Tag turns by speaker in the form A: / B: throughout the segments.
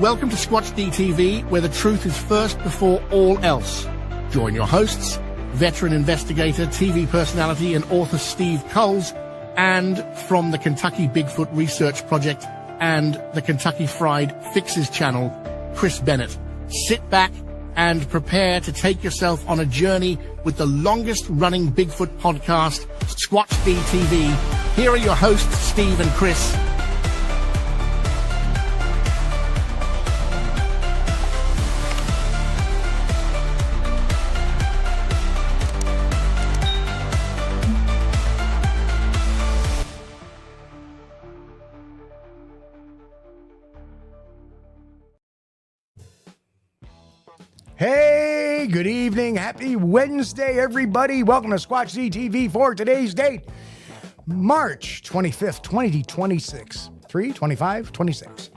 A: Welcome to Squatch-D TV, where the truth is first before all else. Join your hosts, veteran investigator, TV personality, and author Steve Kulls, and from the Kentucky Bigfoot Research Project and the Kentucky Fried Fixes channel, Chris Bennett. Sit back and prepare to take yourself on a journey with the longest-running Bigfoot podcast, Squatch-D TV. Here are your hosts, Steve and Chris.
B: Hey, good evening. Happy Wednesday, everybody. Welcome to Squatch-D TV for today's date, March 25th, 2026. 25, 26.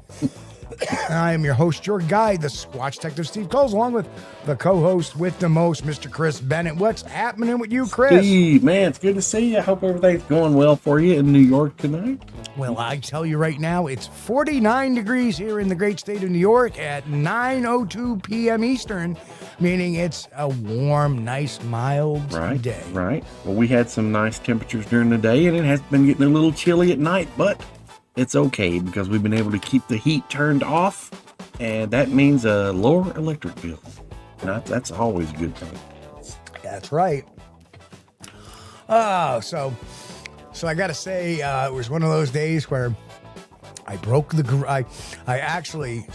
B: I am your host, your guide, the Squatch Detective Steve Kulls, along with the co-host with the most, Mr. Chris Bennett. What's happening with you, Chris?
C: Steve, man, it's good to see you. I hope everything's going well for you in New York tonight.
B: Well, I tell you right now, it's 49 degrees here in the great state of New York at 9:02 p.m. Eastern, meaning it's a warm, nice, mild day.
C: Right. Well, we had some nice temperatures during the day, and it has been getting a little chilly at night, but it's okay because we've been able to keep the heat turned off, and that means a lower electric bill. That's always a good thing.
B: That's right. So I got to say, it was one of those days where I broke the I actually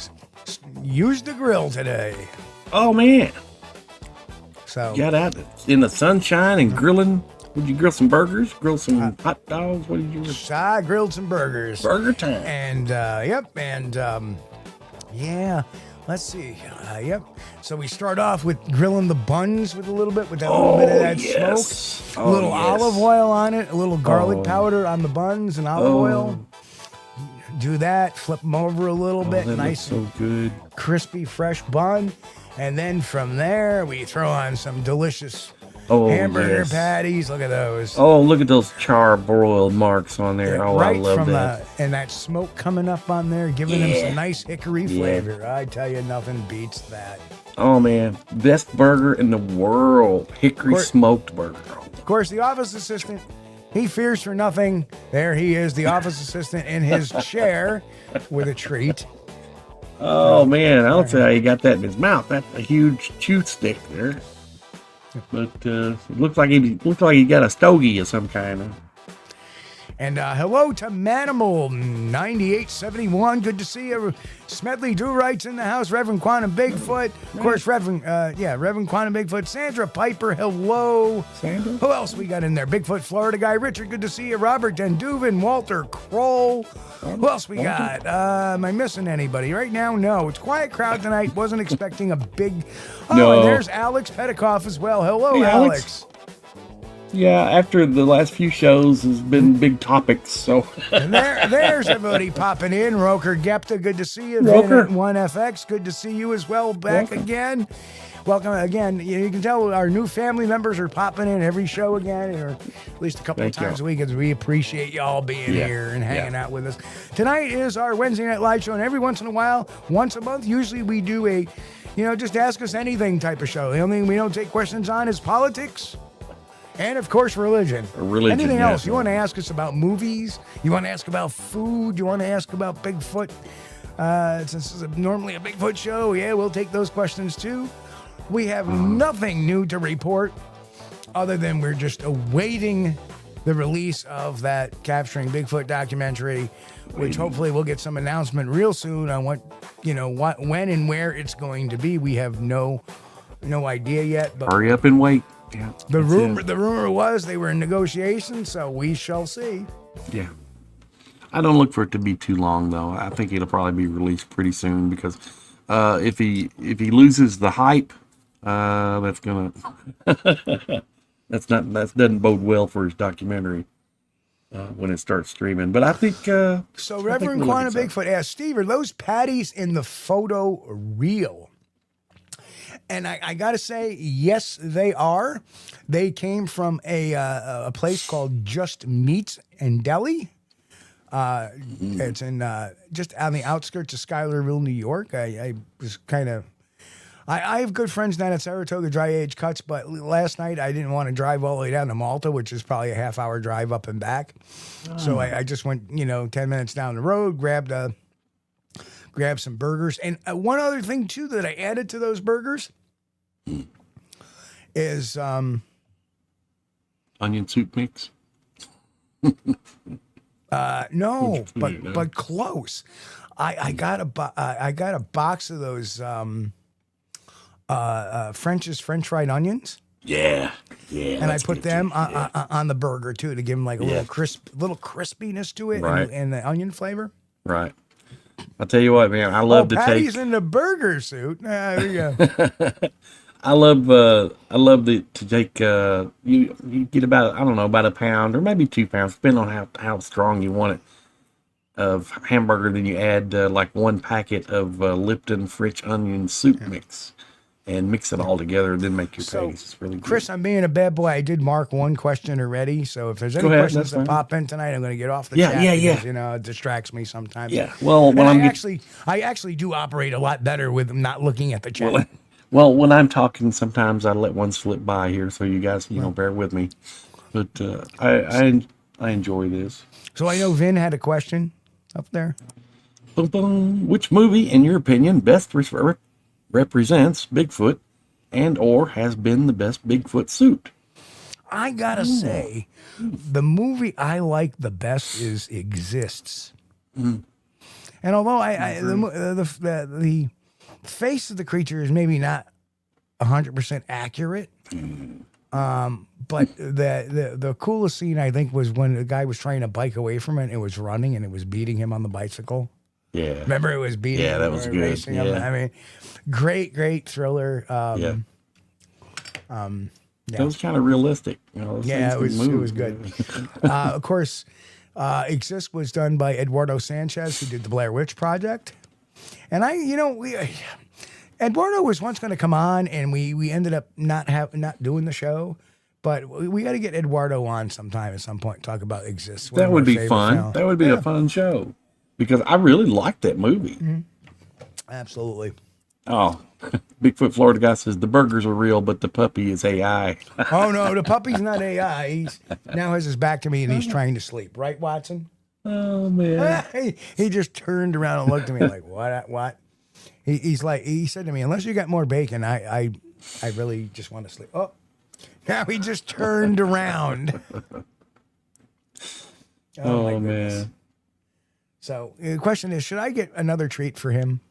B: used the grill today.
C: Oh, man.
B: So
C: got out in the sunshine and grilling. Would you grill some burgers? Grill some hot dogs? What did you grill?
B: I grilled some burgers.
C: Burger time.
B: And, yeah, let's see. Yep. So we start off with grilling the buns with a little bit of that smoke. A little olive oil on it, a little garlic powder on the buns and olive oil. Do that, flip them over a little bit. Nice,
C: so good.
B: Crispy, fresh bun. And then from there, we throw on some delicious hamburger patties. Look at those.
C: Oh, look at those charbroiled marks on there. Oh,
B: right,
C: I love that.
B: And that smoke coming up on there, giving them some nice hickory flavor. I tell you, nothing beats that.
C: Oh, man. Best burger in the world. Hickory smoked burger.
B: Of course, the office assistant, he fears for nothing. There he is, the office assistant in his chair with a treat.
C: Oh, man. I'll tell you, he got that in his mouth. That's a huge chew stick there. But it looks like he got a stogie of some kind.
B: And hello to Manimal 9871. Good to see you. Smedley Do-Right's in the house. Reverend Quantum Bigfoot. Of course, Reverend Quantum Bigfoot. Sandra Piper, hello.
C: Sandra?
B: Who else we got in there? Bigfoot Florida guy. Richard, good to see you. Robert Denduvin. Walter Kroll. Who else we got? Am I missing anybody? Right now, no. It's quiet crowd tonight. Wasn't expecting a big... Oh, and there's Alex Petikoff as well. Hello,
C: hey,
B: Alex.
C: Yeah, after the last few shows has been big topics, so.
B: And there's everybody popping in. Roker Gepta, good to see you.
C: Roker.
B: 1FX, good to see you as well. Back again. Welcome again. You can tell our new family members are popping in every show again, or at least a couple of times a week. We appreciate y'all being here and hanging out with us. Tonight is our Wednesday Night Live show, and every once in a while, once a month, usually we do a, just ask us anything type of show. The only thing we don't take questions on is politics. And, of course, religion. Anything else? You want to ask us about movies? You want to ask about food? You want to ask about Bigfoot? Since this is normally a Bigfoot show, we'll take those questions, too. We have nothing new to report other than we're just awaiting the release of that Capturing Bigfoot documentary, which hopefully we'll get some announcement real soon on when and where it's going to be. We have no idea yet. But
C: hurry up and wait. Yeah,
B: the rumor was they were in negotiations, so we shall see.
C: Yeah. I don't look for it to be too long, though. I think it'll probably be released pretty soon because if he loses the hype, that's gonna that doesn't bode well for his documentary when it starts streaming. But I think
B: so. Reverend Quantum Bigfoot asked Steve, "Are those patties in the photo real?" And I got to say, yes, they are. They came from a place called Just Meats and Deli. It's in just on the outskirts of Schuylerville, New York. I was kind of. I have good friends down at Saratoga Dry Age Cuts, but last night I didn't want to drive all the way down to Malta, which is probably a half-hour drive up and back. So I just went, 10 minutes down the road, grabbed some burgers. And one other thing, too, that I added to those burgers is...
C: onion soup mix?
B: No, but close. I got a box of those... French fried onions.
C: Yeah.
B: And I put them on the burger too to give them like a little crispiness to it,
C: right.
B: and the onion flavor.
C: Right. I'll tell you what, man. I love to
B: Patty's
C: take.
B: in the burger suit. There you go.
C: I love to take. You get about a pound or maybe 2 pounds, depending on how strong you want it, of hamburger. Then you add like 1 packet of Lipton French onion soup mix. And mix it all together, and then make your patties. It's really good.
B: Chris, I'm being a bad boy. I did mark one question already, so if there's any questions that pop in tonight, I'm going to get off the chat. Because, it distracts me sometimes.
C: Yeah. Well, when
B: I actually do operate a lot better with not looking at the chat.
C: Well, when I'm talking, sometimes I let one slip by here, so you guys, bear with me. But I enjoy this.
B: So I know Vin had a question up there.
C: Boom, boom. Which movie, in your opinion, best represents Bigfoot and or has been the best Bigfoot suit?
B: I gotta say, the movie I like the best is Exists. And although the face of the creature is maybe not 100% accurate, but the coolest scene I think was when the guy was trying to bike away from it and it was running and it was beating him on the bicycle.
C: Yeah.
B: Remember, it was beating him.
C: Yeah, that was good.
B: Racing him. I mean, great thriller.
C: That was kind of realistic.
B: It was good. Of course, Exist was done by Eduardo Sanchez, who did the Blair Witch Project. And Eduardo was once going to come on, and we ended up not doing the show. But we got to get Eduardo on sometime at some point and talk about Exist.
C: That would be fun. Films. That would be a fun show. Because I really liked that movie. Mm-hmm.
B: Absolutely.
C: Oh, Bigfoot Florida guy says the burgers are real, but the puppy is AI.
B: Oh, no, the puppy's not AI. He's now has his back to me and he's trying to sleep. Right, Watson?
C: Oh, man.
B: He just turned around and looked at me like, what? He said to me, unless you got more bacon, I really just want to sleep. Oh, now he just turned around.
C: Oh man.
B: So the question is, should I get another treat for him?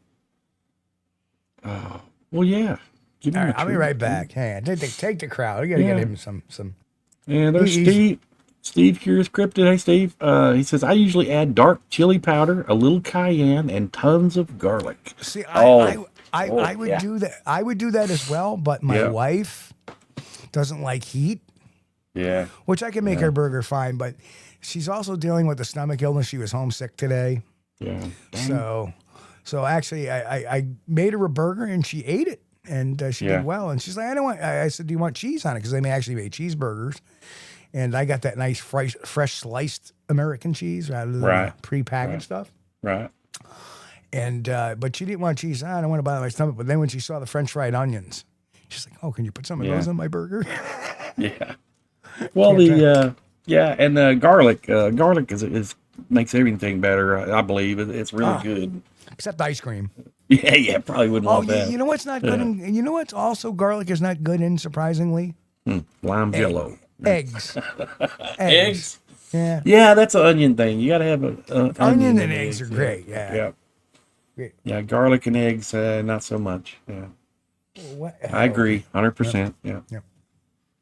C: Well, yeah.
B: All right, I'll be right back. Hang on. Take the crowd. We got to get him some.
C: Yeah, there's Steve. Steve Curious Cryptid. Hey, Steve. He says, I usually add dark chili powder, a little cayenne, and tons of garlic.
B: See, I would do that. I would do that as well, but my wife doesn't like heat. Yeah. Which I can make her burger fine, but she's also dealing with a stomach illness. She was homesick today. Yeah. Dang. So actually, I made her a burger and she ate it, and she did well. And she's like, I said, do you want cheese on it? Because they actually made cheeseburgers. And I got that nice fresh sliced American cheese rather than prepackaged stuff. Right. And but she didn't want cheese. I don't want to bother my stomach. But then when she saw the French fried onions, she's like, "Oh, can you put some of those on my burger?" Yeah. Well, and
C: garlic. Garlic is makes everything better. I believe it's really good.
B: Except ice cream.
C: Yeah, probably wouldn't want that.
B: You know what's not good? You know what's also garlic is not good in, surprisingly?
C: Lime jello.
B: Eggs.
C: Eggs? Yeah, that's an onion thing. You got to have an
B: onion and eggs are great. Yeah.
C: Great. Yeah, garlic and eggs, not so much. Yeah. I agree, 100%. Yeah.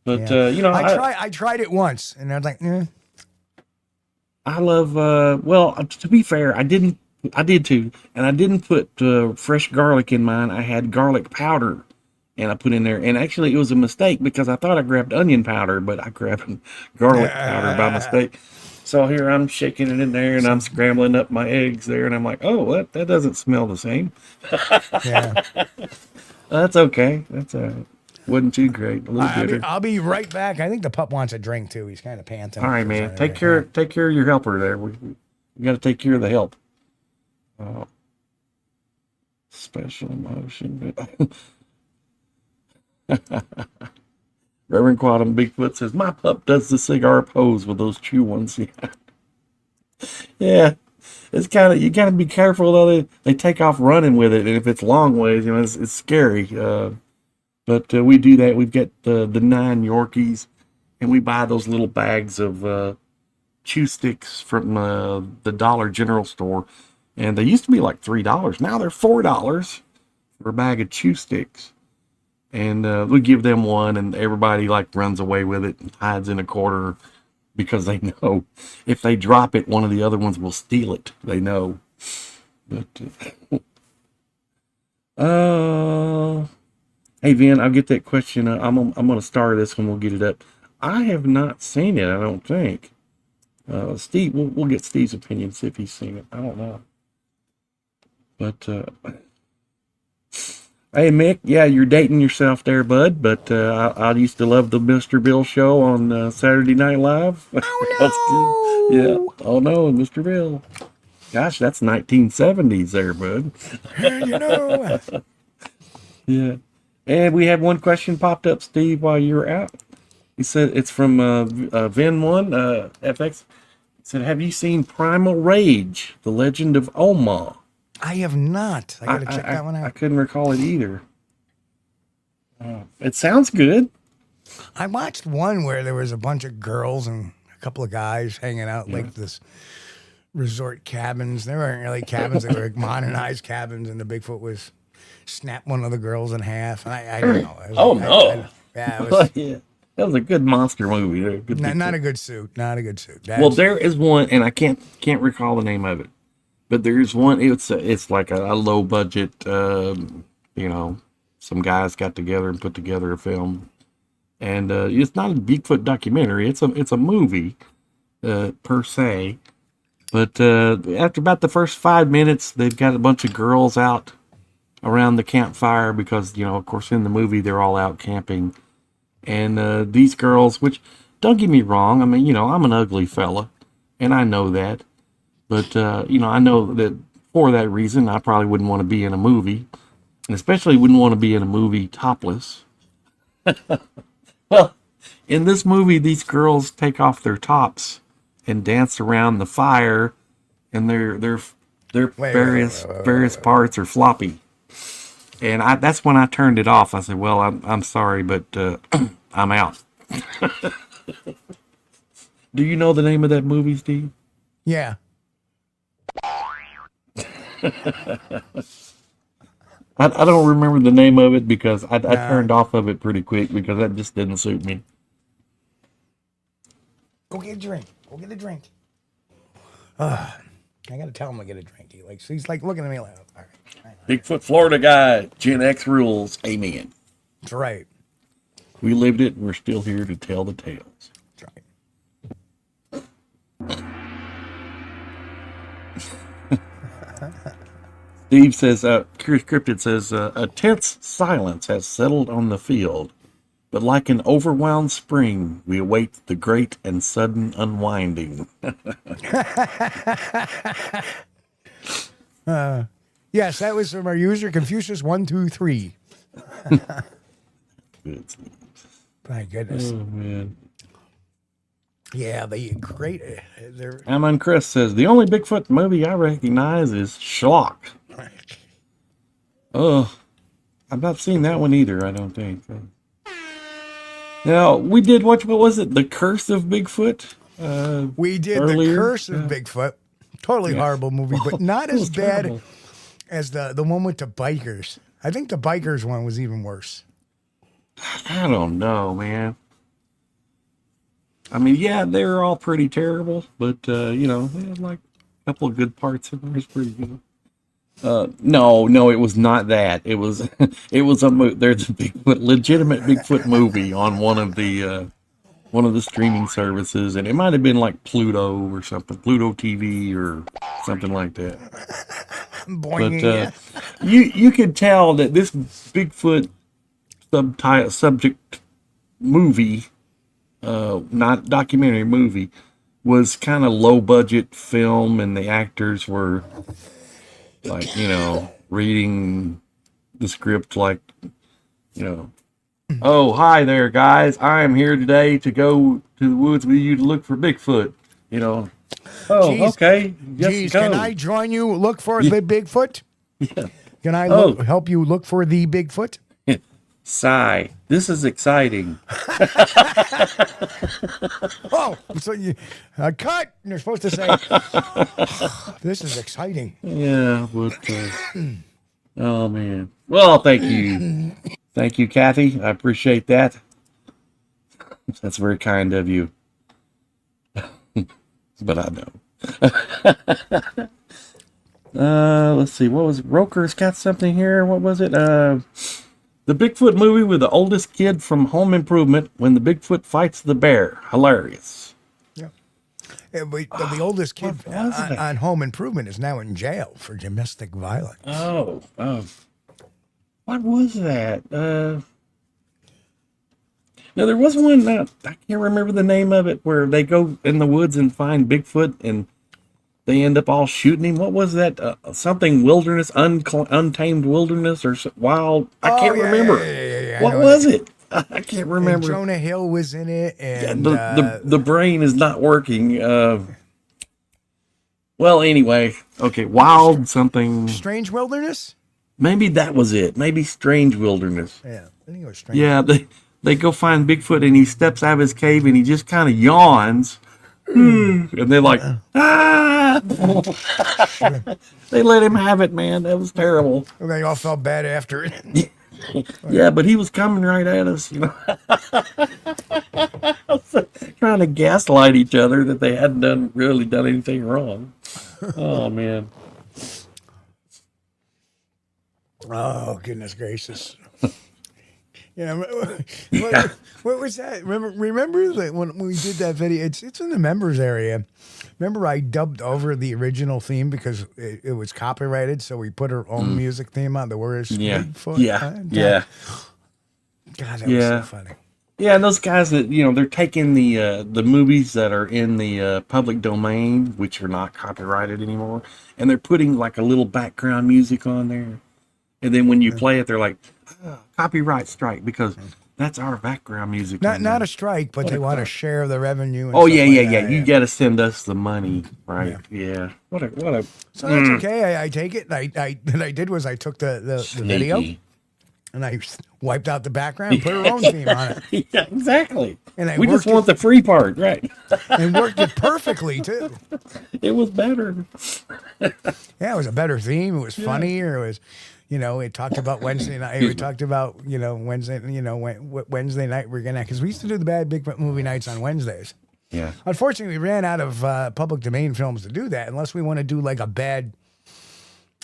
C: But
B: I tried it once, and I was like,
C: I love. To be fair, I did too, and I didn't put fresh garlic in mine. I had garlic powder. And I put in there, and actually it was a mistake because I thought I grabbed onion powder, but I grabbed garlic powder by mistake. So here I'm shaking it in there, and I'm scrambling up my eggs there, and I'm like, oh, that doesn't smell the same. That's okay. That's wasn't too great. A little bitter.
B: I'll be right back. I think the pup wants a drink too. He's kind of panting.
C: All right, man. Take care of your helper there. We got to take care of the help. Special emotion. Reverend Quantum Bigfoot says, my pup does the cigar pose with those chew ones. Yeah. It's kind of, you got to be careful though. They take off running with it. And if it's long ways, it's scary. But we do that. We've got the 9 Yorkies, and we buy those little bags of chew sticks from the Dollar General store. And they used to be like $3. Now they're $4 for a bag of chew sticks. And we give them one, and everybody like runs away with it and hides in a corner because they know if they drop it, one of the other ones will steal it. They know. But hey, Vin, I'll get that question. I'm gonna star this one. We'll get it up. I have not seen it. I don't think. Steve, we'll get Steve's opinion, see if he's seen it. I don't know. But hey, Mick, yeah, you're dating yourself there, bud. But I used to love the Mr. Bill show on Saturday Night Live.
B: Oh, no.
C: Yeah. Oh, no, Mr. Bill. Gosh, that's 1970s there, bud.
B: You know.
C: Yeah. And we had one question popped up, Steve, while you were out. He said it's from Vin1 FX. He said, have you seen Primal Rage, The Legend of Oma?
B: I have not. I got to check that one out.
C: I couldn't recall it either. It sounds good.
B: I watched one where there was a bunch of girls and a couple of guys hanging out like this resort cabins. They weren't really cabins. They were modernized cabins, and the Bigfoot was snap one of the girls in half. And I don't know.
C: No.
B: Yeah, it was,
C: Yeah. That was a good monster movie.
B: not a good suit. Not a good suit.
C: Well, there is one, and I can't recall the name of it. But there's one. It's like a low budget. Some guys got together and put together a film, and it's not a Bigfoot documentary. It's a movie, per se. But after about the first 5 minutes, they've got a bunch of girls out around the campfire because of course, in the movie they're all out camping, and these girls, which don't get me wrong, I mean, I'm an ugly fella, and I know that. But, I know that for that reason, I probably wouldn't want to be in a movie, and especially wouldn't want to be in a movie topless. Well, in this movie, these girls take off their tops and dance around the fire, and their various parts are floppy. And that's when I turned it off. I said, well, I'm sorry, but I'm out. Do you know the name of that movie, Steve?
B: Yeah.
C: I don't remember the name of it because I turned off of it pretty quick because that just didn't suit me.
B: Go get a drink. Go get a drink. I got to tell him to get a drink. He's like looking at me like, all right.
C: Bigfoot Florida guy, Gen X rules, amen.
B: That's right.
C: We lived it and we're still here to tell the tales.
B: That's right.
C: Steve says, Curious Cryptid says, a tense silence has settled on the field, but like an overwhelmed spring, we await the great and sudden unwinding.
B: Yes, that was from our user Confucius123.
C: Good, Steve.
B: My goodness.
C: Oh, man.
B: Yeah, the great.
C: Amon Chris says, the only Bigfoot movie I recognize is Schlock. Oh, I've not seen that one either, I don't think. Now, we did watch, what was it? The Curse of Bigfoot?
B: We did
C: earlier?
B: The Curse of Bigfoot. Totally horrible movie, but not as bad
C: terrible.
B: as the one with the bikers. I think the bikers one was even worse.
C: I don't know, man. I mean, yeah, they were all pretty terrible, but, they had like a couple of good parts in there. It was pretty good. No, it was not that. It was, there's a legitimate Bigfoot movie on one of the streaming services, and it might have been like Pluto or something, Pluto TV or something like that. But you could tell that this Bigfoot subject movie, not documentary movie, was kind of low budget film, and the actors were like, reading the script like, oh, hi there, guys. I am here today to go to the woods with you to look for Bigfoot. Oh,
B: Jeez,
C: okay. Yes,
B: Geez,
C: go.
B: can I join you? Look for the Bigfoot?
C: Yeah.
B: Can I help you look for the Bigfoot?
C: Sigh. This is exciting.
B: Oh, so you cut. And you're supposed to say, "This is exciting."
C: Yeah, but oh man. Well, thank you, Kathy. I appreciate that. That's very kind of you. But I know. Let's see. What was it? Roker's got something here. What was it? The Bigfoot movie with the oldest kid from Home Improvement when the Bigfoot fights the bear. Hilarious.
B: Yeah. The oldest kid on Home Improvement is now in jail for domestic violence.
C: Oh. What was that? No, there was one. I can't remember the name of it, where they go in the woods and find Bigfoot, and they end up all shooting him. What was that? Something wilderness, untamed wilderness, or wild? I can't remember.
B: Yeah,
C: what was it? I can't remember.
B: And Jonah Hill was in it, and
C: the brain is not working. Well, anyway, okay, wild something.
B: Strange Wilderness.
C: Maybe that was it. Maybe Strange Wilderness.
B: Yeah, I think it was Strange.
C: Yeah, they go find Bigfoot, and he steps out of his cave, and he just kind of yawns. And they're like, ah! They let him have it, man. That was terrible.
B: And they all felt bad after it.
C: Yeah, but he was coming right at us, trying to gaslight each other that they hadn't really done anything wrong. Oh, man.
B: Oh, goodness gracious. What was that? Remember that when we did that video? It's in the members area. Remember, I dubbed over the original theme because it was copyrighted, so we put our own music theme on the words. Bigfoot.
C: Yeah.
B: God, that was so funny.
C: Yeah, and those guys that they're taking the movies that are in the public domain, which are not copyrighted anymore, and they're putting like a little background music on there, and then when you play it, they're like, copyright strike, because that's our background music.
B: Not a strike, but they want to share the revenue. And
C: Yeah. You got to send us the money, right? Yeah. What a.
B: So that's okay. I take it. What I did was I took the video and I wiped out the background and put our own theme on it.
C: Yeah, exactly.
B: And
C: we just want the free part, right?
B: And worked it perfectly too.
C: It was better.
B: Yeah, it was a better theme. It was funnier. It was. It talked about Wednesday night. We talked about, Wednesday night we're going to, because we used to do the Bad Bigfoot movie nights on Wednesdays.
C: Yeah.
B: Unfortunately, we ran out of public domain films to do that, unless we want to do like a bad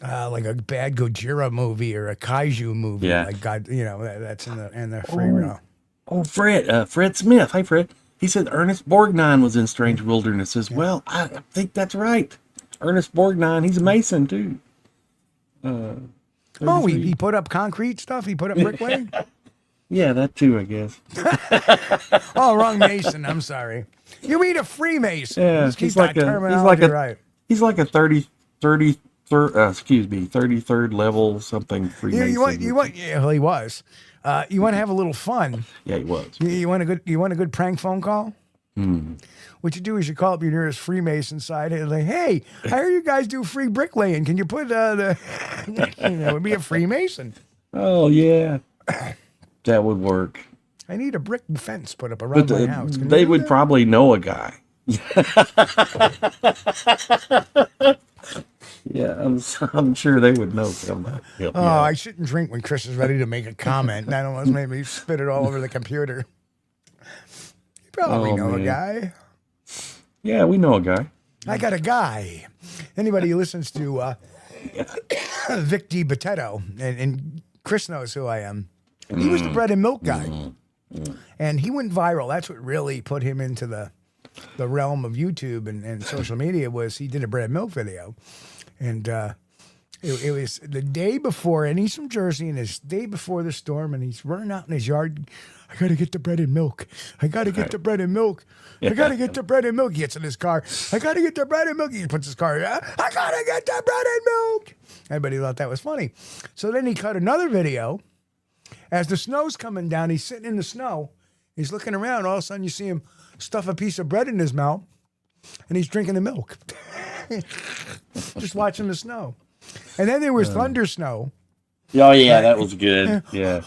B: Gojira movie or a kaiju movie.
C: Yeah.
B: Like God, that's in the free realm.
C: Oh, Fred Smith. Hi, Fred. He said Ernest Borgnine was in Strange Wilderness as well. I think that's right. Ernest Borgnine, he's a Mason too.
B: He put up concrete stuff? He put up bricklaying?
C: Yeah, that too, I guess.
B: Oh, wrong Mason. I'm sorry. You mean a Freemason.
C: Yeah,
B: Let's keep that terminology right.
C: He's like a 33rd level something Freemason.
B: He was. You want to have a little fun?
C: Yeah, he was.
B: You want a good prank phone call? What you do is you call up your nearest Freemason side and like, hey, I hear you guys do free bricklaying. Can you put that would be a Freemason?
C: Oh yeah, that would work.
B: I need a brick fence put up around my house.
C: They would probably know a guy. Yeah, I'm sure they would know somebody.
B: I shouldn't drink when Chris is ready to make a comment. That almost made me spit it all over the computer. You probably know a guy.
C: Yeah, we know a guy.
B: I got a guy. Anybody who listens to Vic DiBattista, and Chris knows who I am. He was the bread and milk guy. And he went viral. That's what really put him into the realm of YouTube and social media was he did a bread and milk video. And It was the day before, and he's from Jersey, and it's day before the storm, and he's running out in his yard. I got to get the bread and milk. I got to get the bread and milk. I got to get the bread and milk. He gets in his car. I got to get the bread and milk. He puts his car, I got to get the bread and milk. Everybody thought that was funny. So then he cut another video. As the snow's coming down, he's sitting in the snow. He's looking around. All of a sudden, you see him stuff a piece of bread in his mouth, and he's drinking the milk. Just watching the snow. And then there was thunder snow.
C: Oh, yeah, that was good. Yeah.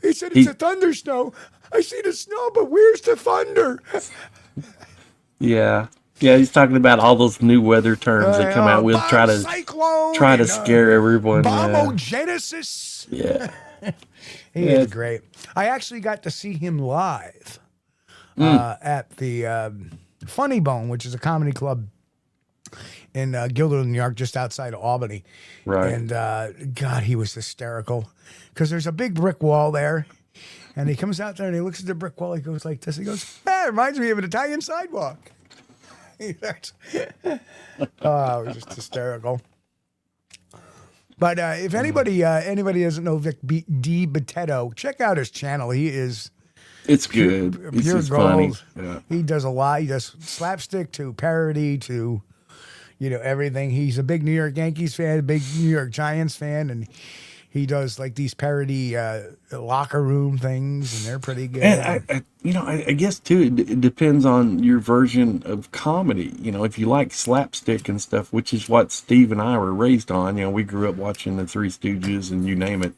B: He said, it's a thunder snow. I see the snow, but where's the thunder?
C: Yeah. Yeah, he's talking about all those new weather terms that come out with try to scare everyone.
B: Bombogenesis.
C: Yeah.
B: He is great. I actually got to see him live at the Funny Bone, which is a comedy club in Guilderland, New York, just outside of Albany.
C: Right.
B: And God, he was hysterical because there's a big brick wall there. And he comes out there and he looks at the brick wall. He goes like this. He goes, it reminds me of an Italian sidewalk. It was just hysterical. But if anybody doesn't know Vic D. Bettetto, check out his channel. He is...
C: It's good. It's
B: pure
C: just
B: gold.
C: funny. Yeah.
B: He does a lot. He does slapstick to parody to, everything. He's a big New York Yankees fan, a big New York Giants fan, and he does like these parody locker room things, and they're pretty good.
C: And I guess too, it depends on your version of comedy. If you like slapstick and stuff, which is what Steve and I were raised on. We grew up watching the Three Stooges and you name it,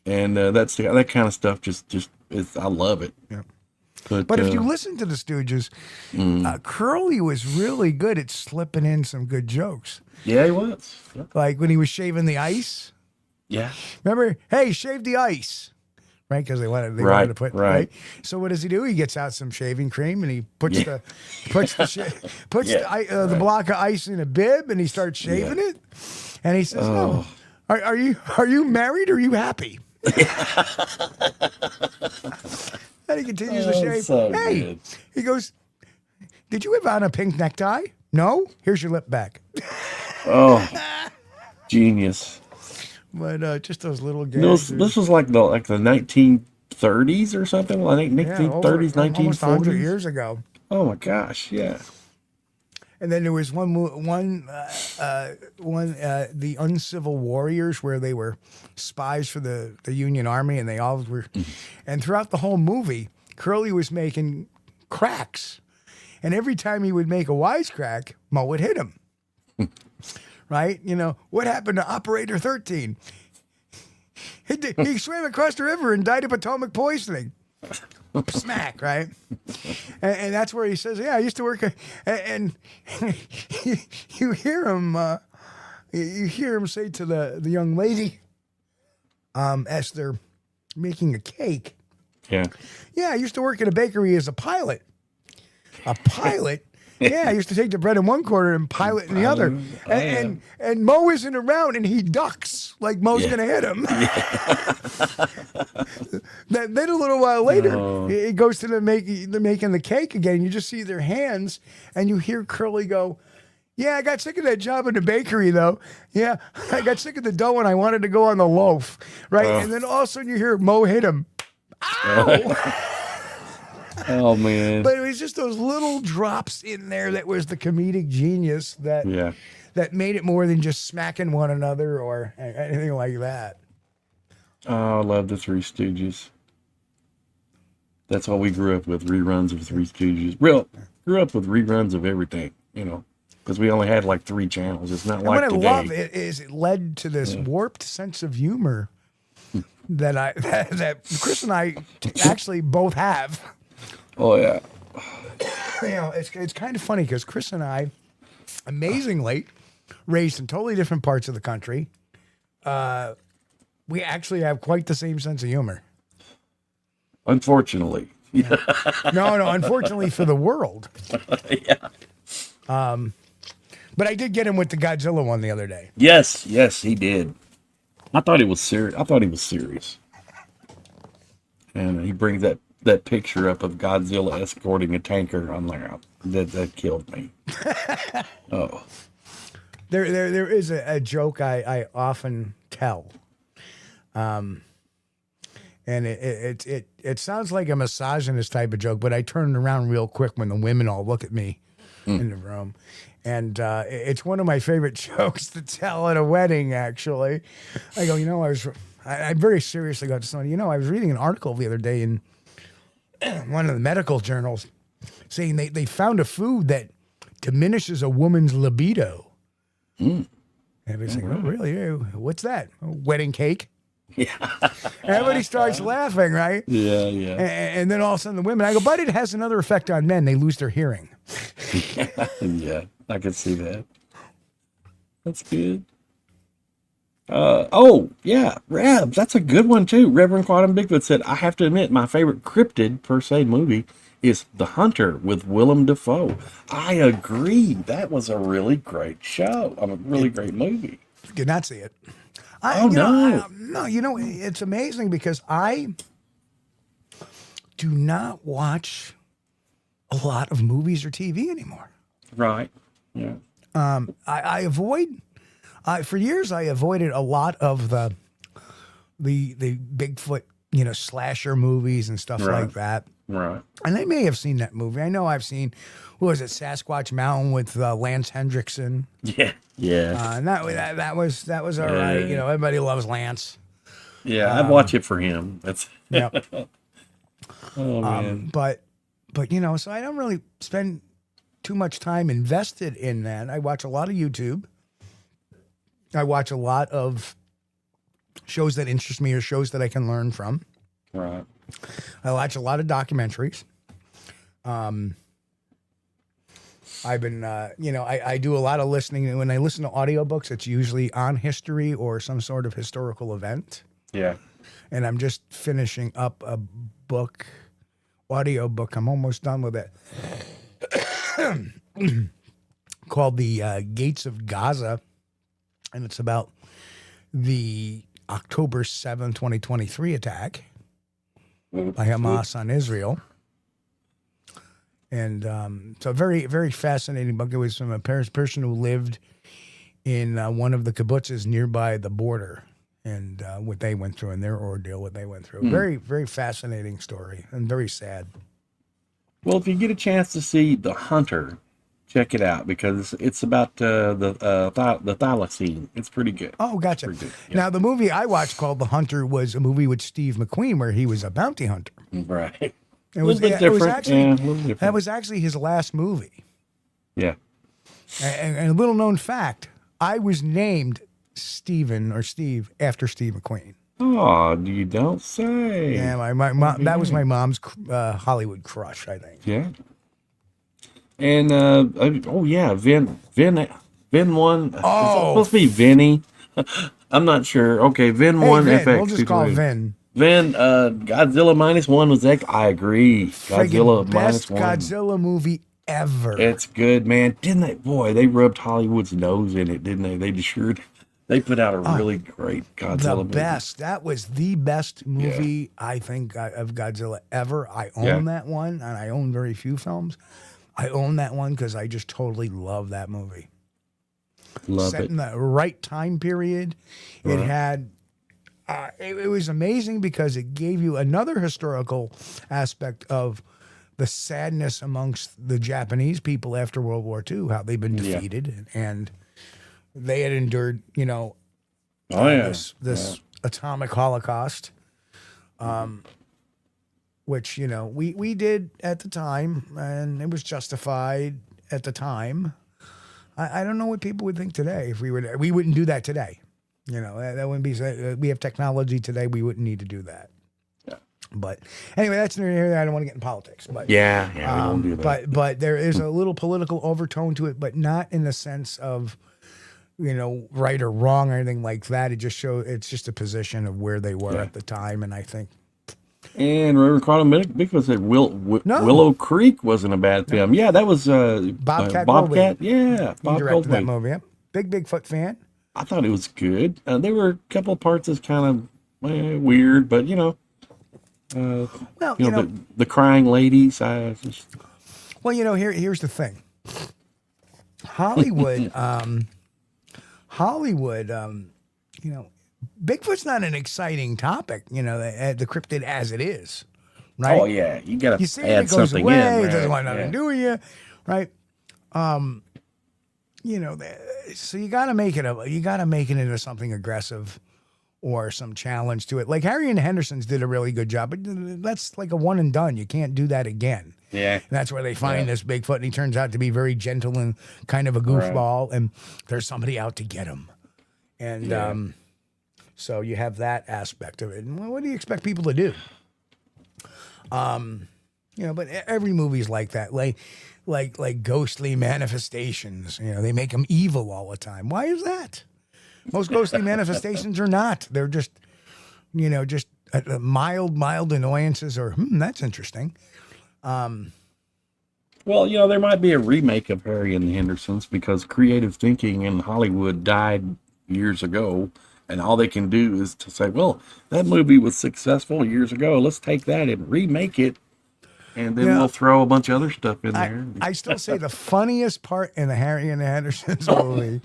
C: and that kind of stuff just I love it.
B: Yeah. But if you listen to the Stooges, Curly was really good at slipping in some good jokes.
C: Yeah, he was. Yeah.
B: Like when he was shaving the ice.
C: Yeah.
B: Remember, hey, shave the ice. Right? Because they wanted to put right. So what does he do? He gets out some shaving cream and he puts the block of ice in a bib and he starts shaving it. And he says, "Oh, are you married or are you happy?" And he continues to shave.
C: So
B: hey,
C: good.
B: He goes, "Did you have on a pink necktie? No? Here's your lip back."
C: Oh, genius.
B: But just those little games.
C: This was like the 1930s or something. I think 1930s, 1940s.
B: Almost 100 years ago.
C: Oh my gosh, yeah.
B: And then there was the Uncivil Warriors, where they were spies for the Union Army, and they all were. And throughout the whole movie, Curly was making cracks, and every time he would make a wisecrack, Mo would hit him. Right? What happened to Operator 13? He swam across the river and died of atomic poisoning. Smack, right? And that's where he says, "Yeah, I used to work." And you hear him say to the young lady, as they're making a cake,
C: "Yeah,
B: I used to work at a bakery as a pilot." A pilot? Yeah, I used to take the bread in one corner and pilot in the other. And Mo isn't around, and he ducks like Mo's going to hit him. Then a little while later, it goes to making the cake again. You just see their hands, and you hear Curly go, "Yeah, I got sick of that job in the bakery, though. Yeah, I got sick of the dough, and I wanted to go on the loaf." Right? And then all of a sudden, you hear Mo hit him. Ow!
C: Oh man!
B: But it was just those little drops in there that was the comedic genius that made it more than just smacking one another or anything like that.
C: Oh, I love the Three Stooges. That's what we grew up with, reruns of Three Stooges. Grew up with reruns of everything, because we only had like 3 channels. It's not like today.
B: What I love is it led to this warped sense of humor that Chris and I actually both have.
C: Oh yeah.
B: It's kind of funny because Chris and I, amazingly, raised in totally different parts of the country. We actually have quite the same sense of humor.
C: Unfortunately.
B: No, unfortunately for the world.
C: Yeah.
B: But I did get him with the Godzilla one the other day.
C: Yes, he did. I thought he was serious. And he brings that picture up of Godzilla escorting a tanker. I'm like, that killed me. Oh.
B: There is a joke I often tell. And it sounds like a misogynist type of joke, but I turn it around real quick when the women all look at me in the room. And it's one of my favorite jokes to tell at a wedding, actually. I go, I very seriously go to somebody, I was reading an article the other day in one of the medical journals saying they found a food that diminishes a woman's libido. And everybody's like, oh, really? What's that? Wedding cake?
C: Yeah.
B: Everybody starts laughing, right?
C: Yeah, yeah.
B: And then all of a sudden the women, I go, but it has another effect on men. They lose their hearing.
C: Yeah, I can see that. That's good. Oh, yeah, Reb, that's a good one too. Reverend Quantum Bigfoot said, I have to admit, my favorite cryptid, per se, movie is The Hunter with Willem Dafoe. I agree. That was a really great show. A really great movie.
B: Did not see it.
C: No.
B: It's amazing because I do not watch a lot of movies or TV anymore.
C: Right. Yeah.
B: I avoid. For years, I avoided a lot of the Bigfoot, slasher movies and stuff like that.
C: Right.
B: And I may have seen that movie. I know I've seen, what was it, Sasquatch Mountain with Lance Hendrickson.
C: Yeah. Yeah.
B: And that was all right. Everybody loves Lance.
C: Yeah, I'd watch it for him. That's
B: Yep.
C: Oh man.
B: But so I don't really spend too much time invested in that. I watch a lot of YouTube. I watch a lot of shows that interest me or shows that I can learn from.
C: Right.
B: I watch a lot of documentaries. I've been, I do a lot of listening. When I listen to audiobooks, it's usually on history or some sort of historical event.
C: Yeah.
B: And I'm just finishing up a audiobook. I'm almost done with it. Called The Gates of Gaza. And it's about the October 7th, 2023 attack by Hamas on Israel. And so very, very fascinating book. It was from a person who lived in one of the kibbutzes nearby the border and what they went through and their ordeal, what they went through. Very, very fascinating story and very sad.
C: Well, if you get a chance to see The Hunter, check it out because it's about the thylacine. It's pretty good.
B: Oh, gotcha.
C: Pretty good, yeah.
B: Now, the movie I watched called The Hunter was a movie with Steve McQueen where he was a bounty hunter.
C: Right.
B: It was,
C: a little bit different.
B: Actually,
C: a little different.
B: That was actually his last movie.
C: Yeah.
B: And a little known fact, I was named Steve after Steve McQueen.
C: Oh, you don't say.
B: Yeah, my mom, that was my mom's Hollywood crush, I think.
C: Yeah. And Vin one.
B: Oh,
C: It's supposed to be Vinny. I'm not sure. Okay, Vin one
B: Vin.
C: FX.
B: We'll just call Vin.
C: Vin, Godzilla -1 was that. I agree. Godzilla
B: best
C: -1.
B: Godzilla movie ever.
C: It's good, man. Didn't they? Boy, they rubbed Hollywood's nose in it, didn't they? They put out a really great Godzilla movie.
B: The best. That was the best movie, I think, of Godzilla ever. I own that one, and I own very few films. I own that one because I just totally love that movie.
C: Love it.
B: Set in the right time period. It had... it was amazing because it gave you another historical aspect of the sadness amongst the Japanese people after World War II, how they've been defeated and they had endured, this atomic holocaust, which, we did at the time and it was justified at the time. I don't know what people would think today if we wouldn't do that today. That wouldn't be. We have technology today. We wouldn't need to do that. Yeah. But anyway, that's near here. I don't want to get in politics. But
C: we don't do that.
B: But there is a little political overtone to it, but not in the sense of, right or wrong or anything like that. It just shows. It's just a position of where they were at the time, and I think.
C: And Reverend Quantum Bigfoot said Willow Creek wasn't a bad film. Yeah, that was
B: Bobcat.
C: Yeah,
B: Bob directed that movie. Yeah. Big Bigfoot fan.
C: I thought it was good. There were a couple of parts that's kind of weird, but the crying ladies.
B: Well, here's the thing. Hollywood Hollywood, Bigfoot's not an exciting topic, the cryptid as it is, right?
C: Oh yeah, you gotta
B: You see
C: add
B: it goes
C: something
B: away,
C: in.
B: it doesn't
C: Right?
B: want nothing
C: Yeah.
B: to do with you, right? So you got to make it into something aggressive or some challenge to it. Like Harry and the Hendersons did a really good job, but that's like a one and done. You can't do that again.
C: Yeah.
B: And that's where they find this Bigfoot, and he turns out to be very gentle and kind of a goofball, and there's somebody out to get him. And so you have that aspect of it. And what do you expect people to do? But every movie's like that. Like ghostly manifestations. They make them evil all the time. Why is that? Most ghostly manifestations are not. They're just mild annoyances or, that's interesting.
C: Well, there might be a remake of Harry and the Hendersons because creative thinking in Hollywood died years ago, and all they can do is to say, well, that movie was successful years ago. Let's take that and remake it, and then we'll throw a bunch of other stuff in there.
B: I still say the funniest part in the Harry and the Hendersons movie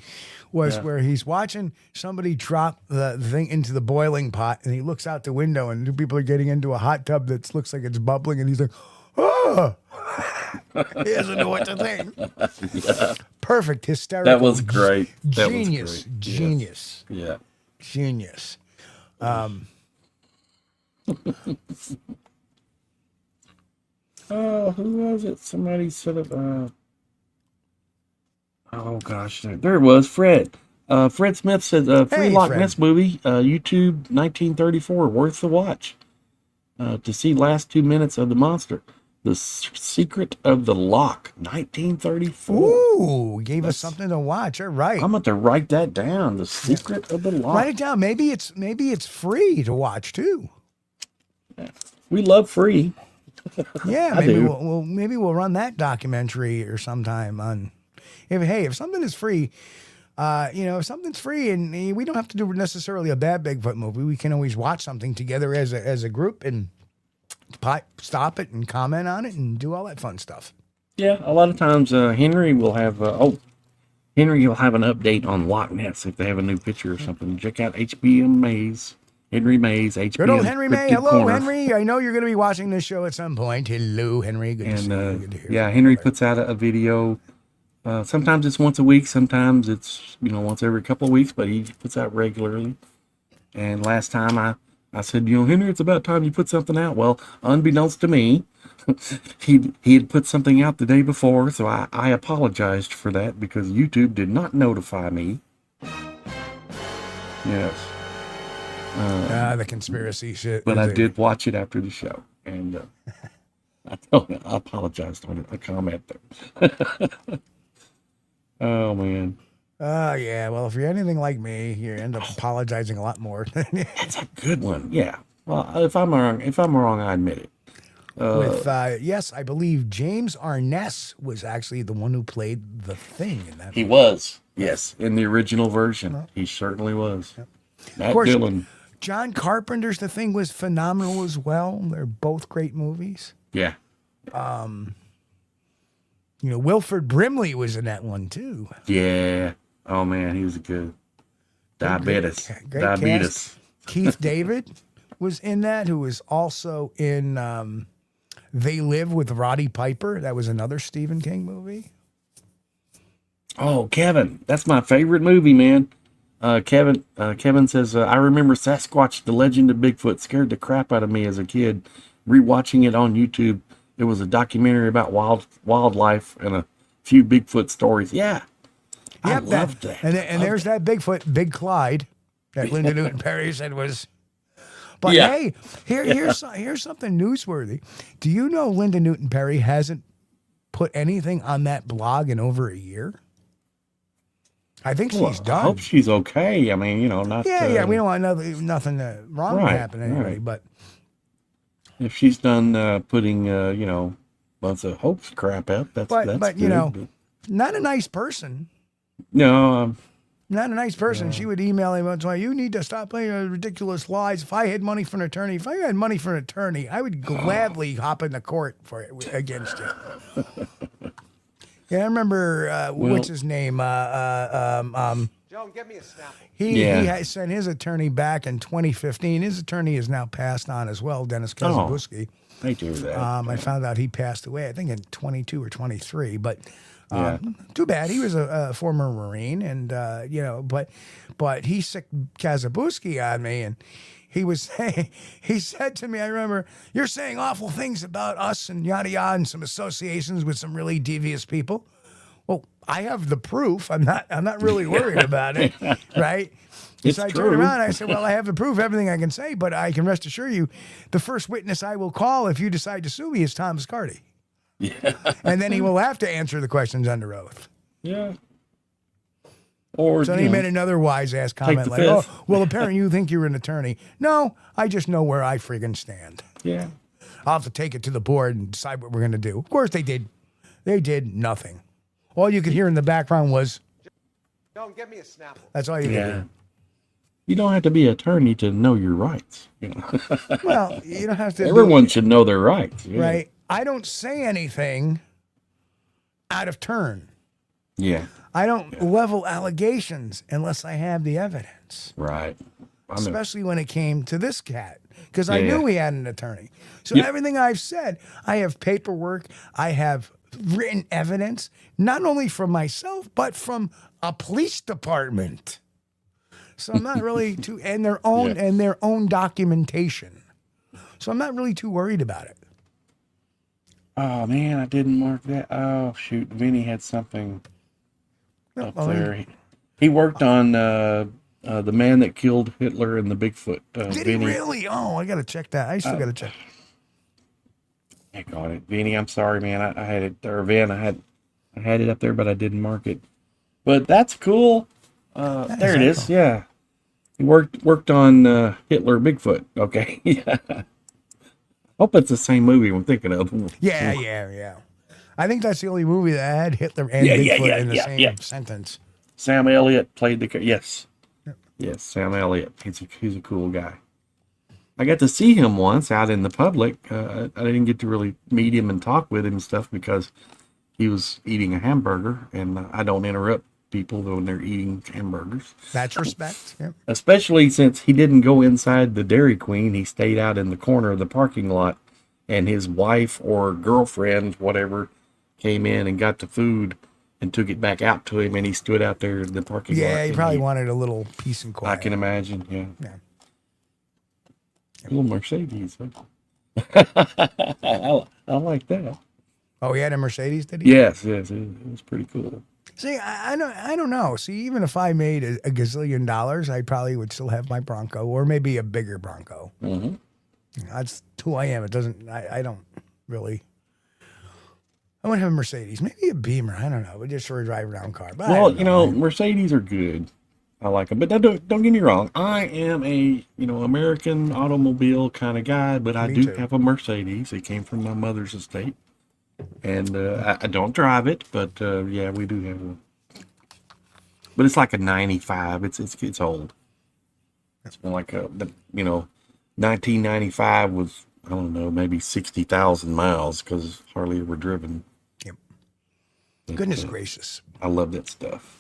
B: was where he's watching somebody drop the thing into the boiling pot, and he looks out the window, and two people are getting into a hot tub that looks like it's bubbling, and he's like, oh! He doesn't know what to think.
C: Yeah.
B: Perfect, hysterical.
C: That was great.
B: Genius.
C: Yeah.
B: Genius.
C: Oh, who was it? Somebody said it. Oh gosh, there it was. Fred. Fred Smith said, "Free
B: Hey,
C: Loch
B: Fred.
C: Ness movie, YouTube, 1934, worth the watch. To see last 2 minutes of the monster, The Secret of the Loch, 1934.
B: Ooh, gave us something to watch. All right.
C: I'm going to write that down. The Secret of the Loch.
B: Write it down. Maybe it's free to watch too.
C: We love free.
B: Yeah,
C: I
B: maybe
C: do.
B: we'll run that documentary or sometime on. If something is free, if something's free and we don't have to do necessarily a bad Bigfoot movie, we can always watch something together as a group and stop it and comment on it and do all that fun stuff.
C: Yeah, a lot of times Henry will have an update on Loch Ness if they have a new picture or something. Check out HBM Maze, Henry Maze, HBM.
B: Good old Henry May.
C: Cryptid
B: Hello,
C: Corner.
B: Henry. I know you're going to be watching this show at some point. Hello, Henry. Good to see you. Good to hear from
C: Henry
B: you.
C: puts out a video. Sometimes it's once a week. Sometimes it's once every couple of weeks. But he puts out regularly. And last time I said, Henry, it's about time you put something out. Well, unbeknownst to me, he had put something out the day before. So I apologized for that because YouTube did not notify me. Yes.
B: The conspiracy shit.
C: But I did watch it after the show, and I apologized on a comment there. Oh man.
B: Yeah. Well, if you're anything like me, you end up apologizing a lot more.
C: That's a good one. Yeah. Well, if I'm wrong, I admit it.
B: Yes, I believe James Arness was actually the one who played the Thing in that.
C: He was. Yes, in the original version, he certainly was. Matt
B: Of course,
C: Dillon.
B: John Carpenter's The Thing was phenomenal as well. They're both great movies.
C: Yeah.
B: Wilford Brimley was in that one too.
C: Yeah. Oh man, he was good. Diabetes.
B: Great
C: Diabetes.
B: cast. Keith David was in that, who was also in They Live with Roddy Piper. That was another Stephen King movie.
C: Oh, Kevin, that's my favorite movie, man. Kevin says, I remember Sasquatch, the Legend of Bigfoot, scared the crap out of me as a kid. Rewatching it on YouTube, it was a documentary about wildlife and a few Bigfoot stories. Yeah, I loved that.
B: And there's that Bigfoot, Big Clyde, that Linda Newton Perry said was. But
C: Yeah.
B: hey, here's something newsworthy. Do you know Linda Newton Perry hasn't put anything on that blog in over a year? I think she's done.
C: I hope she's okay. I mean, not.
B: Yeah. We don't want nothing wrong to
C: Right,
B: happen anyway.
C: right.
B: But
C: If she's done putting, bunch of hoax crap out, that's
B: but
C: good.
B: not a nice person.
C: No,
B: Not a nice person. She would email him once, you need to stop playing ridiculous lies. If I had money for an attorney, I would gladly hop in the court against you. Yeah, I remember, what's his name? John
D: Don't get me a Snapple.
B: He had sent his attorney back in 2015. His attorney is now passed on as well, Dennis Kazabuski.
C: I do that.
B: I found out he passed away, I think in 22 or 23, but too bad. He was a former Marine, and but he sicked Kazabuski on me, and he was saying, he said to me, I remember, you're saying awful things about us and yada yada, and some associations with some really devious people. Well, I have the proof. I'm not really worried about it, right? So I turned around and I said, well, I have the proof, everything I can say, but I can rest assure you, the first witness I will call if you decide to sue me is Thomas Carty.
C: Yeah.
B: And then he will have to answer the questions under oath.
C: Yeah. Or
B: so he made another wise ass comment like, oh, well, apparently you think you're an attorney. No, I just know where I friggin' stand.
C: Yeah.
B: I'll have to take it to the board and decide what we're going to do. Of course they did. They did nothing. All you could hear in the background was,
D: don't get me a Snapple.
B: That's all you could hear.
C: You don't have to be an attorney to know your rights. You know?
B: Well, you don't have to.
C: Everyone should know their rights. Yeah.
B: Right. I don't say anything out of turn.
C: Yeah.
B: I don't level allegations unless I have the evidence.
C: Right.
B: Especially when it came to this cat, because I knew he had an attorney. So everything I've said, I have paperwork, I have written evidence, not only from myself, but from a police department. So I'm not really too, and their own documentation. So I'm not really too worried about it.
C: Oh man, I didn't mark that. Oh shoot, Vinny had something up there. He worked on the man that killed Hitler and the Bigfoot.
B: Did Vinny. He really? Oh, I gotta check that. I still gotta check.
C: Heck on it, Vinny. I'm sorry, man. I had it, or Vin. I had it up there, but I didn't mark it. But that's cool. There it is. Cool. Yeah, he worked on Hitler, Bigfoot. Okay. Yeah. Hope it's the same movie I'm thinking of.
B: Yeah. I think that's the only movie that had Hitler and Bigfoot in the same sentence.
C: Sam Elliott played the yes, Sam Elliott. He's a cool guy. I got to see him once out in the public. I didn't get to really meet him and talk with him and stuff because he was eating a hamburger, and I don't interrupt people when they're eating hamburgers.
B: That's respect. Yep.
C: Especially since he didn't go inside the Dairy Queen. He stayed out in the corner of the parking lot, and his wife or girlfriend, whatever, came in and got the food and took it back out to him, and he stood out there in the parking lot.
B: Yeah, he probably wanted a little peace and quiet.
C: I can imagine, yeah. A little Mercedes, huh? I like that.
B: Oh, he had a Mercedes, did he?
C: Yes, it was pretty cool.
B: See, I don't know. See, even if I made a gazillion dollars, I probably would still have my Bronco, or maybe a bigger Bronco.
C: Mm-hmm.
B: That's who I am. It doesn't. I don't really. I wouldn't have a Mercedes, maybe a Beamer. I don't know. Just for a drive around car. But
C: well, Mercedes are good. I like them, but don't get me wrong. I am a American automobile kind of guy, but I do have a Mercedes. It came from my mother's estate, and I don't drive it, but we do have one. But it's like a '95. It's old. It's been like 1995 was, I don't know, maybe 60,000 miles because hardly ever driven.
B: Yep. Goodness gracious.
C: I love that stuff.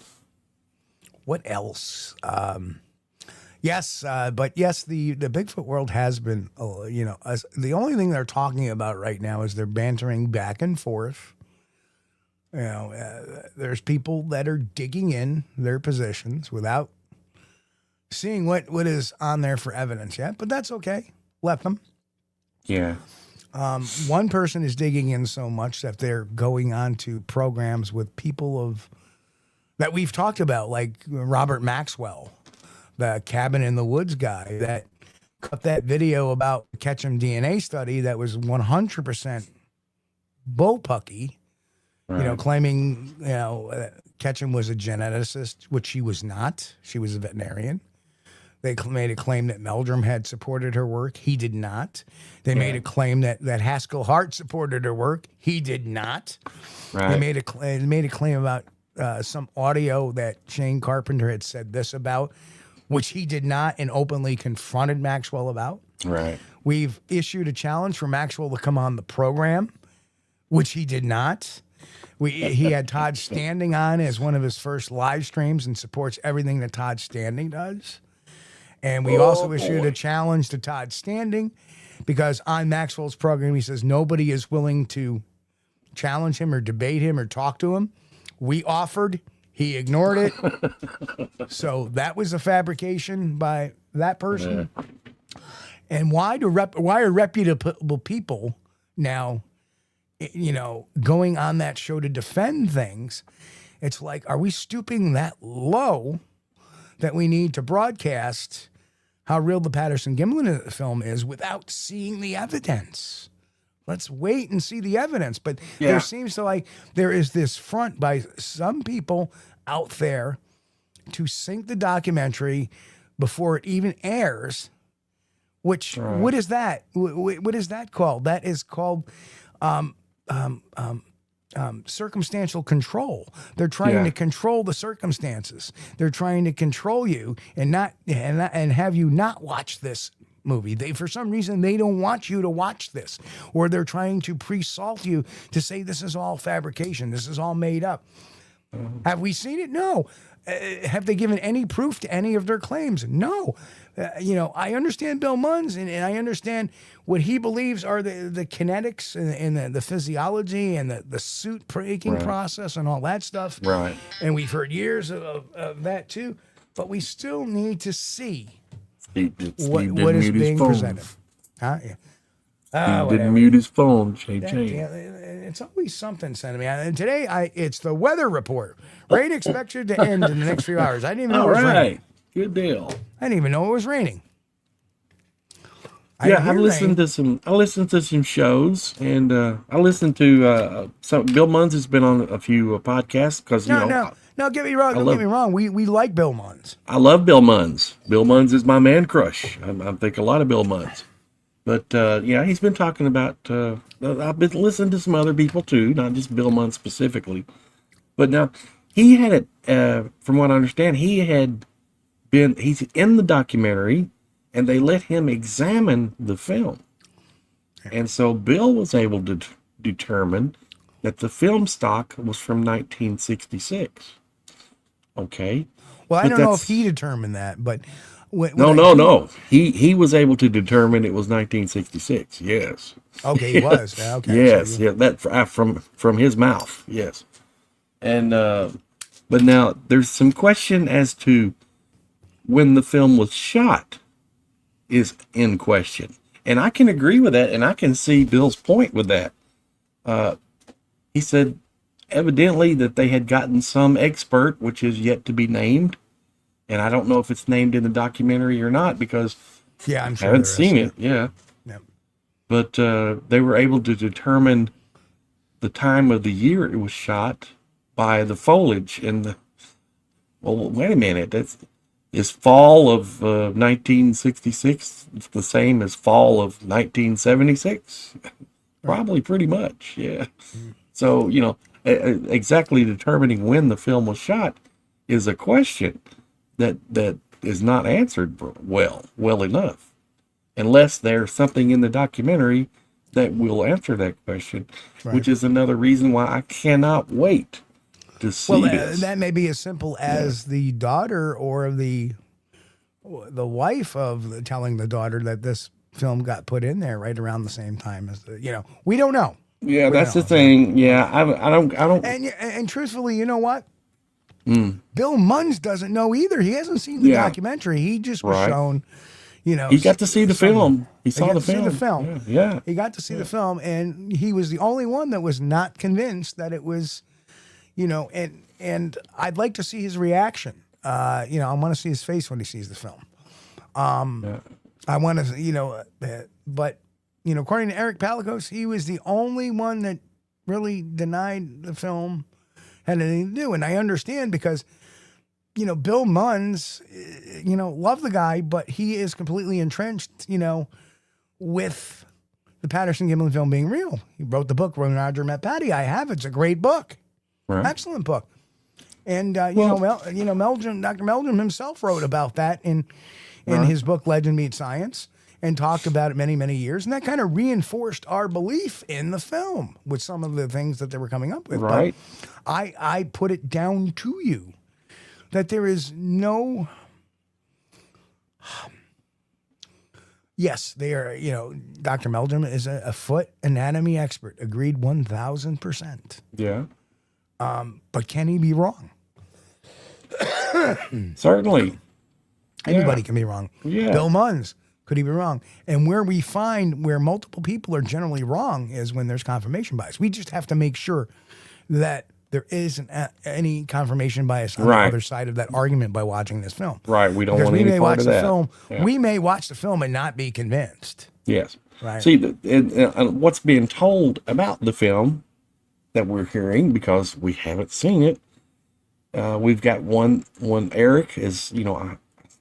B: What else? Yes, the Bigfoot world has been, the only thing they're talking about right now is they're bantering back and forth. There's people that are digging in their positions without seeing what is on there for evidence yet, but that's okay. Let them.
C: Yeah.
B: One person is digging in so much that they're going on to programs with people that we've talked about, like Robert Maxwell, the cabin in the woods guy that cut that video about the Ketchum DNA study that was 100% bullpucky,
C: right.
B: Claiming, Ketchum was a geneticist, which she was not. She was a veterinarian. They made a claim that Meldrum had supported her work. He did not. They made a claim that Haskell Hart supported her work. He did not.
C: Right.
B: They made a claim about some audio that Shane Carpenter had said this about, which he did not, and openly confronted Maxwell about.
C: Right.
B: We've issued a challenge for Maxwell to come on the program, which he did not. He had Todd Standing on as one of his first live streams and supports everything that Todd Standing does. And we also issued a challenge to Todd Standing because on Maxwell's program, he says nobody is willing to challenge him or debate him or talk to him. We offered, he ignored it. So that was a fabrication by that person. Yeah. And why are reputable people now, going on that show to defend things? It's like, are we stooping that low that we need to broadcast how real the Patterson-Gimlin film is without seeing the evidence? Let's wait and see the evidence. But there seems to there is this front by some people out there to sink the documentary before it even airs. Which, what is that? What is that called? That is called circumstantial control. They're trying to control the circumstances. They're trying to control you and have you not watch this movie. For some reason, they don't want you to watch this, or they're trying to pre-salt you to say this is all fabrication. This is all made up. Have we seen it? No. Have they given any proof to any of their claims? No. I understand Bill Munns, and I understand what he believes are the kinetics and the physiology and the suit breaking process and all that stuff.
C: Right.
B: And we've heard years of that too, but we still need to see what is being presented. Huh? Yeah.
C: He didn't mute his phone.
B: It's always something sending me. And today, it's the weather report. Rain expected to end in the next few hours. I didn't even know it was raining.
C: Good deal.
B: I didn't even know it was raining.
C: I listened to some shows, and I listened to some. Bill Munns has been on a few podcasts because
B: No, don't get me wrong. Don't get me wrong. We like Bill Munns.
C: I love Bill Munns. Bill Munns is my man crush. I think a lot of Bill Munns. But he's been talking about. I've been listening to some other people too, not just Bill Munns specifically. But now he had it. From what I understand, he's in the documentary, and they let him examine the film. And so Bill was able to determine that the film stock was from 1966. Okay.
B: Well, I don't know if he determined that, but
C: no. He was able to determine it was 1966. Yes.
B: Okay, he was. Okay.
C: Yes, that from his mouth. Yes. And but now there's some question as to when the film was shot is in question. And I can agree with that, and I can see Bill's point with that. He said evidently that they had gotten some expert, which is yet to be named. And I don't know if it's named in the documentary or not because
B: I'm sure
C: I haven't seen it. Yeah. But they were able to determine the time of the year it was shot by the foliage and the. Well, wait a minute. Is fall of 1966 the same as fall of 1976? Probably pretty much. Yeah. So exactly determining when the film was shot is a question that is not answered well enough, unless there's something in the documentary that will answer that question, which is another reason why I cannot wait to see this.
B: That may be as simple as the daughter or the wife of telling the daughter that this film got put in there right around the same time as we don't know.
C: Yeah, that's the thing. Yeah, I don't.
B: And truthfully, you know what? Bill Munns doesn't know either. He hasn't seen the documentary. He just was shown,
C: he got to see the film. He saw the film. Yeah.
B: He got to see the film, and he was the only one that was not convinced that it was, and I'd like to see his reaction. I want to see his face when he sees the film. I want to, but, according to Eric Palikos, he was the only one that really denied the film had anything to do. And I understand because, Bill Munns, love the guy, but he is completely entrenched, with the Patterson-Gimlin film being real. He wrote the book, When Roger Met Patty. I have it. It's a great book. Right. Excellent book. And, Meldrum, Dr. Meldrum himself wrote about that in his book, Legend Meets Science. and talked about it many, many years. And that kind of reinforced our belief in the film with some of the things that they were coming up with.
C: Right.
B: But I put it down to you that there is no... Yes, they are, Dr. Meldrum is a foot anatomy expert. Agreed 1,000%.
C: Yeah.
B: But can he be wrong?
C: Certainly.
B: Anybody can be wrong.
C: Yeah.
B: Bill Munns, could he be wrong? And where we find where multiple people are generally wrong is when there's confirmation bias. We just have to make sure that there isn't any confirmation bias on the other side of that argument by watching this film.
C: Right. We don't want any part of that.
B: We may watch the film and not be convinced.
C: Yes.
B: Right.
C: See, what's being told about the film that we're hearing, because we haven't seen it, we've got one Eric is,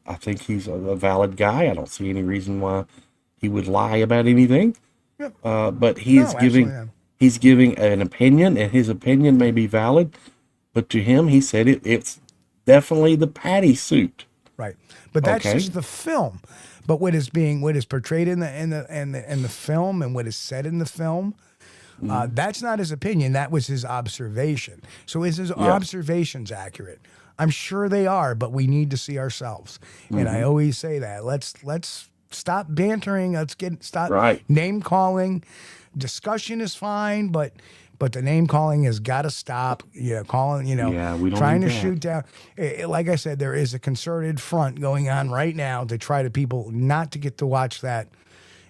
C: I think he's a valid guy. I don't see any reason why he would lie about anything.
B: Yeah.
C: But he's giving an opinion, and his opinion may be valid, but to him, he said it's definitely the Patty suit.
B: Right. But that's just the film. But what is portrayed in the film and what is said in the film, that's not his opinion. That was his observation. So is his observations accurate? I'm sure they are, but we need to see ourselves. And I always say that. Let's stop bantering. Let's stop name calling. Discussion is fine, but the name calling has got to stop. We don't trying to shoot down. Like I said, there is a concerted front going on right now to try to people not to get to watch that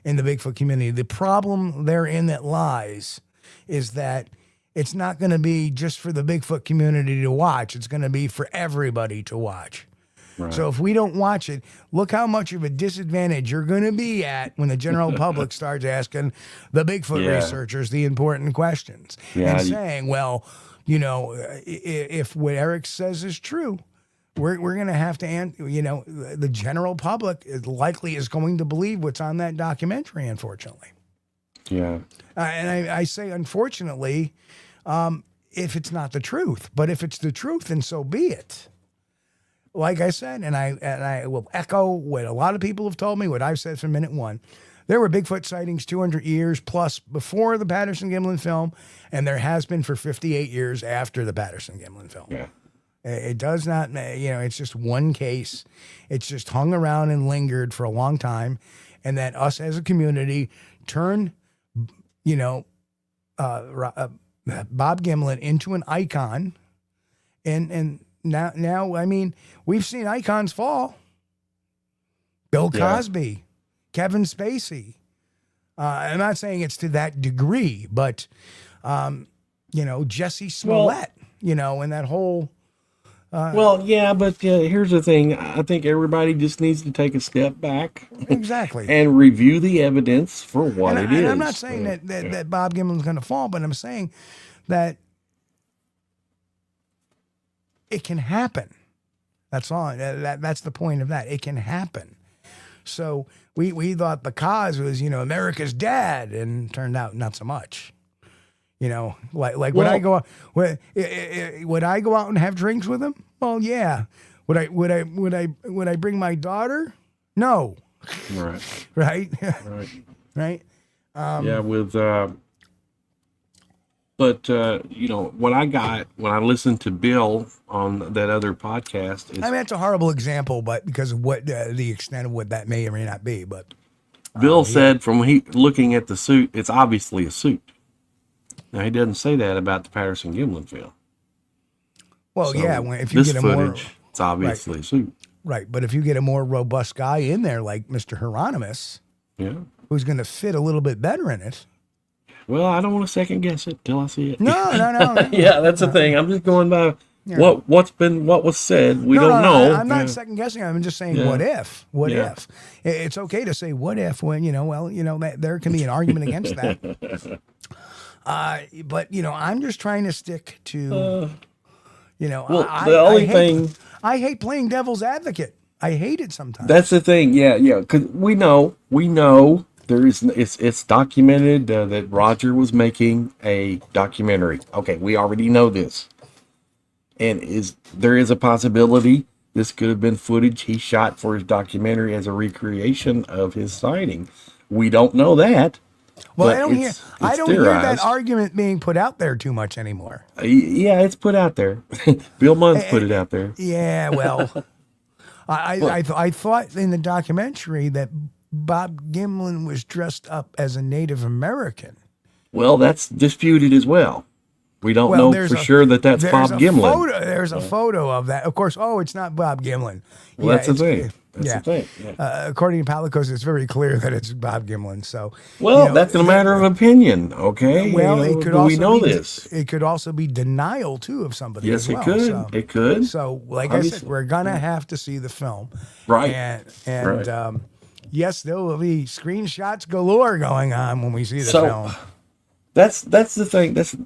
B: in the Bigfoot community. The problem therein that lies is that it's not going to be just for the Bigfoot community to watch. It's going to be for everybody to watch. Right. So if we don't watch it, look how much of a disadvantage you're going to be at when the general public starts asking the Bigfoot researchers the important questions and saying, well, if what Eric says is true, we're going to have to, the general public is going to believe what's on that documentary, unfortunately.
C: Yeah.
B: And I say, unfortunately, if it's not the truth, but if it's the truth, then so be it. Like I said, and I will echo what a lot of people have told me, what I've said from minute one. There were Bigfoot sightings 200 years plus before the Patterson-Gimlin film, and there has been for 58 years after the Patterson-Gimlin film.
C: Yeah.
B: It does not, it's just one case. It's just hung around and lingered for a long time, and that us as a community turn, Bob Gimlin into an icon, and Now, I mean, we've seen icons fall. Bill Cosby, Kevin Spacey. I'm not saying it's to that degree, but, Jesse Smollett, and that whole...
C: here's the thing. I think everybody just needs to take a step back.
B: Exactly.
C: And review the evidence for what it is.
B: And I'm not saying that Bob Gimlin's going to fall, but I'm saying that it can happen. That's all. That's the point of that. It can happen. So we thought the cause was, America's dad, and turned out not so much. Would I go out and have drinks with him? Well, yeah. Would I bring my daughter? No.
C: Right.
B: Right.
C: Right.
B: Right.
C: But what I got when I listened to Bill on that other podcast is,
B: that's a horrible example, but because of what the extent of what that may or may not be. But
C: Bill said from looking at the suit, it's obviously a suit. Now he doesn't say that about the Patterson-Gimlin film.
B: Well, so if you get a
C: footage, it's obviously a suit.
B: Right, but if you get a more robust guy in there like Mr. Hieronymus, who's going to fit a little bit better in it.
C: Well, I don't want to second guess it till I see it.
B: No.
C: Yeah, that's the thing. I'm just going by what was said. We don't know.
B: I'm not second guessing. I'm just saying, what if? What if? It's okay to say what if when there can be an argument against that. But I'm just trying to stick to
C: the only thing
B: I hate playing devil's advocate. I hate it sometimes.
C: That's the thing. Yeah, because we know. It's documented that Roger was making a documentary. Okay, we already know this. And there is a possibility this could have been footage he shot for his documentary as a recreation of his sighting. We don't know that.
B: Well,
C: but
B: I don't hear that
C: theorized.
B: argument being put out there too much anymore.
C: Yeah, it's put out there. Bill Munn's put it out there.
B: Yeah, well, I thought in the documentary that Bob Gimlin was dressed up as a Native American.
C: Well, that's disputed as well. We don't know for sure that that's Bob Gimlin.
B: There's a photo of that. Of course, it's not Bob Gimlin.
C: Well, that's the thing. That's the thing. Yeah.
B: According to Palicos, it's very clear that it's Bob Gimlin. So,
C: that's a matter of opinion, okay?
B: Well, it could also
C: we know
B: be,
C: this.
B: It could also be denial too of somebody.
C: Yes,
B: as well.
C: it could.
B: So,
C: it could.
B: So, like I said, we're gonna have to see the film,
C: right?
B: And
C: right.
B: Yes, there will be screenshots galore going on when we see the film.
C: That's the thing. That's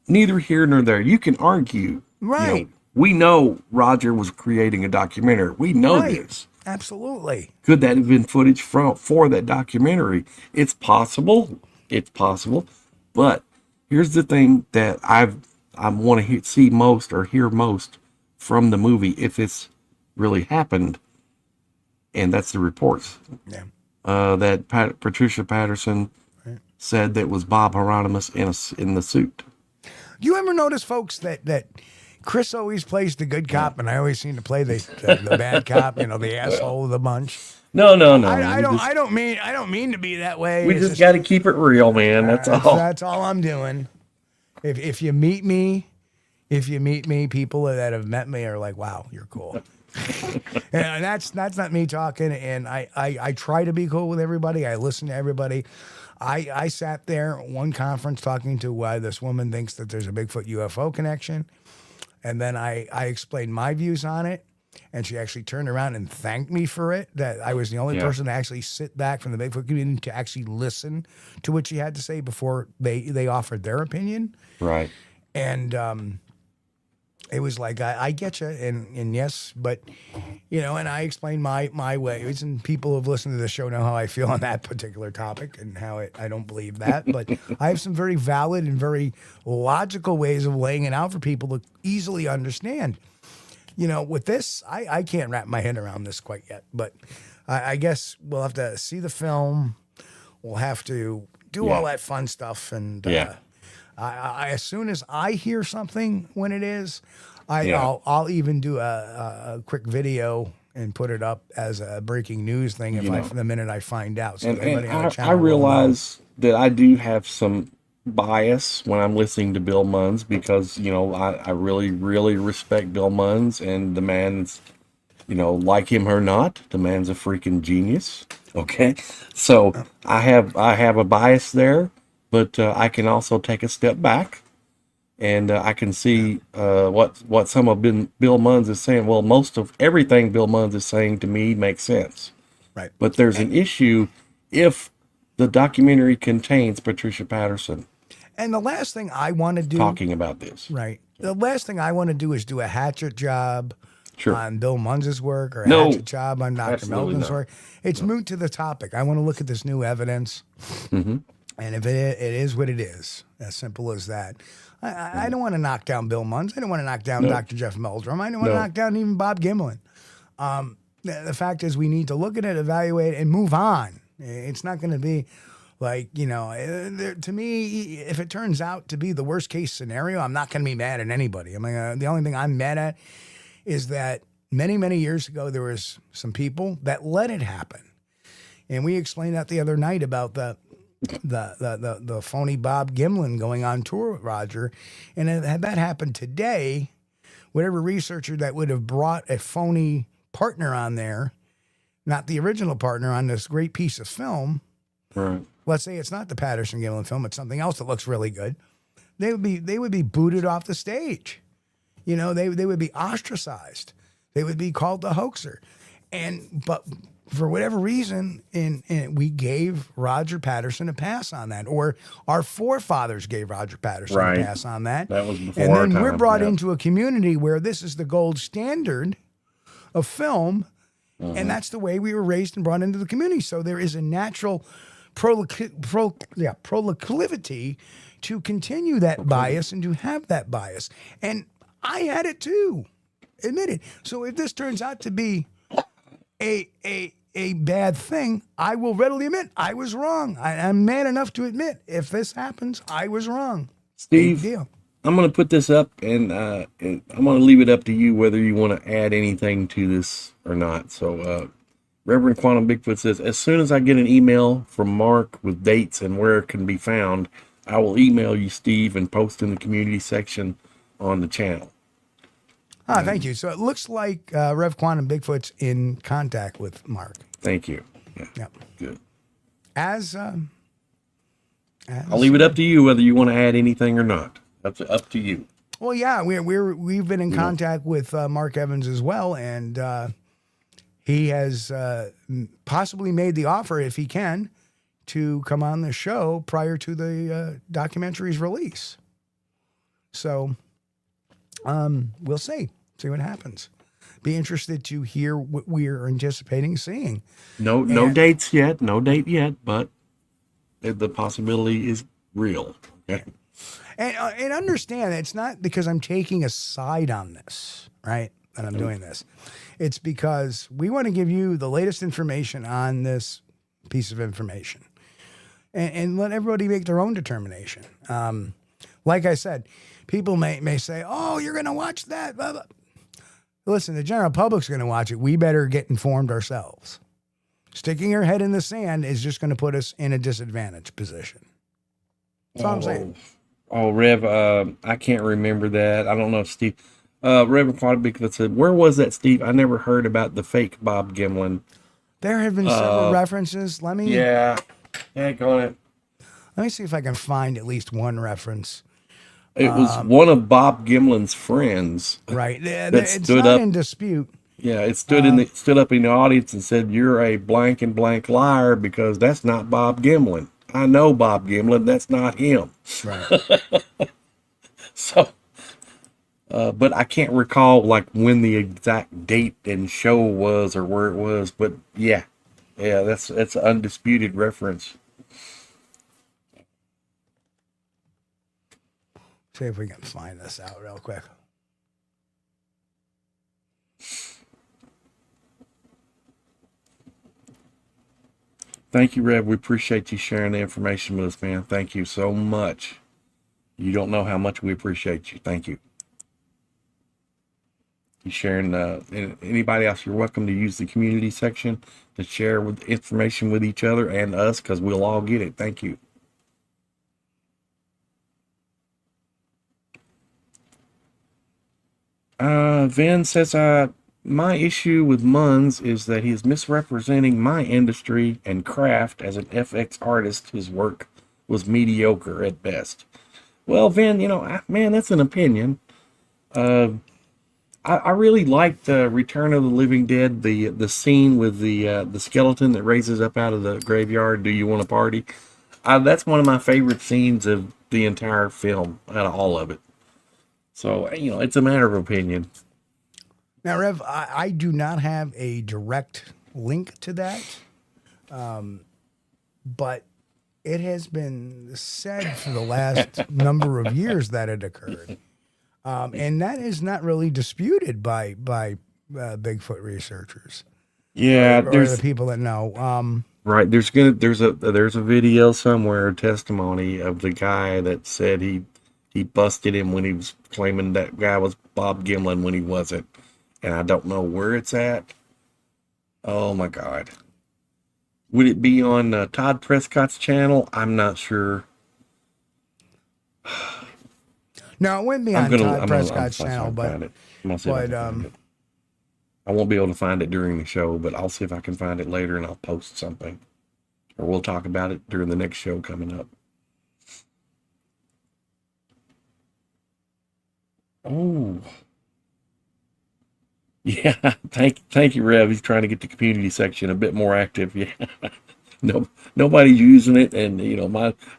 C: neither here nor there. You can argue,
B: right?
C: We know Roger was creating a documentary. We know this.
B: Absolutely.
C: Could that have been footage for that documentary? It's possible. It's possible. But here's the thing that I want to see most or hear most from the movie if it's really happened, and that's the reports.
B: Yeah.
C: That Patricia Patterson said that was Bob Hieronymus in the suit.
B: Do you ever notice, folks, that Chris always plays the good cop, and I always seem to play the bad cop, the asshole of the bunch?
C: No.
B: I don't mean to be that way.
C: We just got to keep it real, man. That's all.
B: That's all I'm doing. If you meet me, people that have met me are like, "Wow, you're cool." And that's not me talking. And I try to be cool with everybody. I listen to everybody. I sat there at one conference talking to why this woman thinks that there's a Bigfoot UFO connection. And then I explained my views on it. And she actually turned around and thanked me for it, that I was the only person to actually sit back from the Bigfoot community to actually listen to what she had to say before they offered their opinion.
C: Right.
B: And it was like, I get you, and yes, but, and I explained my ways, and people who have listened to the show know how I feel on that particular topic and how I don't believe that, but I have some very valid and very logical ways of laying it out for people to easily understand. With this, I can't wrap my head around this quite yet, but I guess we'll have to see the film. We'll have to do all that fun stuff, and I as soon as I hear something when it is, I'll even do a quick video and put it up as a breaking news thing the minute I find out. So
C: I realize that I do have some bias when I'm listening to Bill Munns because I really, really respect Bill Munns, and the man's like him or not, the man's a freaking genius. Okay, so I have a bias there. But I can also take a step back, and I can see what some of Bill Munns is saying. Well, most of everything Bill Munns is saying to me makes sense.
B: Right.
C: But there's an issue if the documentary contains Patricia Patterson.
B: And the last thing I want to do...
C: talking about this.
B: Right. The last thing I want to do is do a hatchet job on Bill Munns' work or a hatchet job on Dr. Melvin's work. It's moot to the topic. I want to look at this new evidence. Mm-hmm. And if it is what it is, as simple as that. I don't want to knock down Bill Munns. I don't want to knock down Dr. Jeff Meldrum. I don't want to knock down even Bob Gimlin. The fact is we need to look at it, evaluate, and move on. It's not going to be like, to me, if it turns out to be the worst case scenario, I'm not going to be mad at anybody. I mean, the only thing I'm mad at is that many, many years ago, there was some people that let it happen. And we explained that the other night about the phony Bob Gimlin going on tour with Roger. And had that happened today, whatever researcher that would have brought a phony partner on there, not the original partner on this great piece of film,
C: right.
B: Let's say it's not the Patterson-Gimlin film, it's something else that looks really good, they would be booted off the stage. They would be ostracized. They would be called the hoaxer. But for whatever reason, we gave Roger Patterson a pass on that, or our forefathers gave Roger Patterson a pass on that.
C: That was before
B: and
C: our
B: then
C: time.
B: we're brought into a community where this is the gold standard of film, and that's the way we were raised and brought into the community. So there is a natural proclivity to continue that bias and to have that bias. And I had it too. admit it. So if this turns out to be a bad thing, I will readily admit I was wrong. I'm man enough to admit if this happens, I was wrong.
C: Steve,
B: Big deal.
C: I'm going to put this up, and I'm going to leave it up to you whether you want to add anything to this or not. So, Reverend Quantum Bigfoot says, as soon as I get an email from Mark with dates and where it can be found, I will email you, Steve, and post in the community section on the channel.
B: Thank you. So it looks like Rev Quantum Bigfoot's in contact with Mark.
C: Thank you. Yeah.
B: Yep.
C: Good.
B: As
C: I'll leave it up to you whether you want to add anything or not. That's up to you.
B: Well, yeah, we've been in contact with Mark Evans as well, and he has possibly made the offer, if he can, to come on the show prior to the documentary's release. So we'll see what happens. Be interested to hear what we're anticipating seeing.
C: No dates yet, no date yet, but the possibility is real. Okay.
B: And understand, it's not because I'm taking a side on this, right, that I'm doing this. It's because we want to give you the latest information on this piece of information and let everybody make their own determination. Like I said, people may say, oh, you're going to watch that. Blah, blah. Listen, the general public's going to watch it. We better get informed ourselves. Sticking our head in the sand is just going to put us in a disadvantaged position. That's all I'm saying.
C: Oh, Rev, I can't remember that. I don't know if Steve. Reverend Quantum Bigfoot said, where was that, Steve? I never heard about the fake Bob Gimlin.
B: There have been several references. Let me
C: heck on it.
B: Let me see if I can find at least one reference.
C: It was one of Bob Gimlin's friends.
B: Right. It's
C: stood
B: not
C: up
B: in dispute.
C: Yeah, it stood stood up in the audience and said, "You're a blank and blank liar because that's not Bob Gimlin. I know Bob Gimlin. That's not him."
B: Right.
C: So, but I can't recall like when the exact date and show was or where it was. But yeah, that's an undisputed reference.
B: See if we can find this out real quick.
C: Thank you, Rev. We appreciate you sharing the information with us, man. Thank you so much. You don't know how much we appreciate you. Thank you. You sharing anybody else, you're welcome to use the community section to share with information with each other and us, because we'll all get it. Thank you. Vin says, my issue with Munns is that he is misrepresenting my industry and craft as an FX artist. His work was mediocre at best. Well, Vin, man, that's an opinion. I really liked Return of the Living Dead, the scene with the skeleton that raises up out of the graveyard. Do you want to party? That's one of my favorite scenes of the entire film, out of all of it. So, it's a matter of opinion.
B: Now, Rev, I do not have a direct link to that, but it has been said for the last number of years that it occurred. And that is not really disputed by Bigfoot researchers.
C: Yeah,
B: or
C: there's
B: the people that know.
C: Right, there's a video somewhere, a testimony of the guy that said he busted him when he was claiming that guy was Bob Gimlin when he wasn't. And I don't know where it's at. Oh my God. Would it be on Todd Prescott's channel? I'm not sure.
B: No, it wouldn't be on Todd Prescott's channel, but
C: I won't be able to find it during the show, but I'll see if I can find it later and I'll post something. Or we'll talk about it during the next show coming up. Oh. Yeah, thank you, Rev. He's trying to get the community section a bit more active. Yeah, nobody's using it, and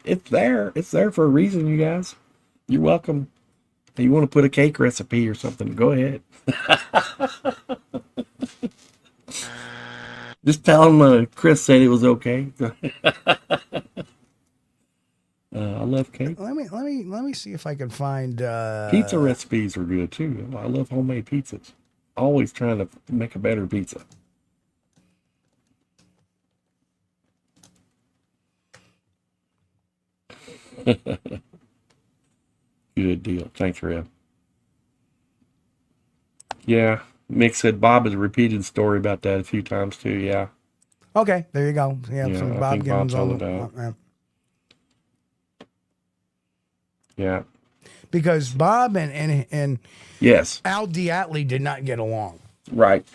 C: it's there. It's there for a reason, you guys. You're welcome. If you want to put a cake recipe or something, go ahead. Just tell him Chris said it was okay. I love cake.
B: Let me see if I can find
C: pizza recipes are good too. I love homemade pizzas. always trying to make a better pizza. Good deal. Thanks, Rev. Yeah, Mick said Bob has repeated the story about that a few times too. Yeah.
B: Okay, there you go. Yeah,
C: Yeah,
B: so
C: I
B: Bob
C: think Bob
B: Gimlin's
C: told
B: on
C: about
B: the,
C: Yeah.
B: because Bob and
C: Yes.
B: Al Diatley did not get along.
C: Right.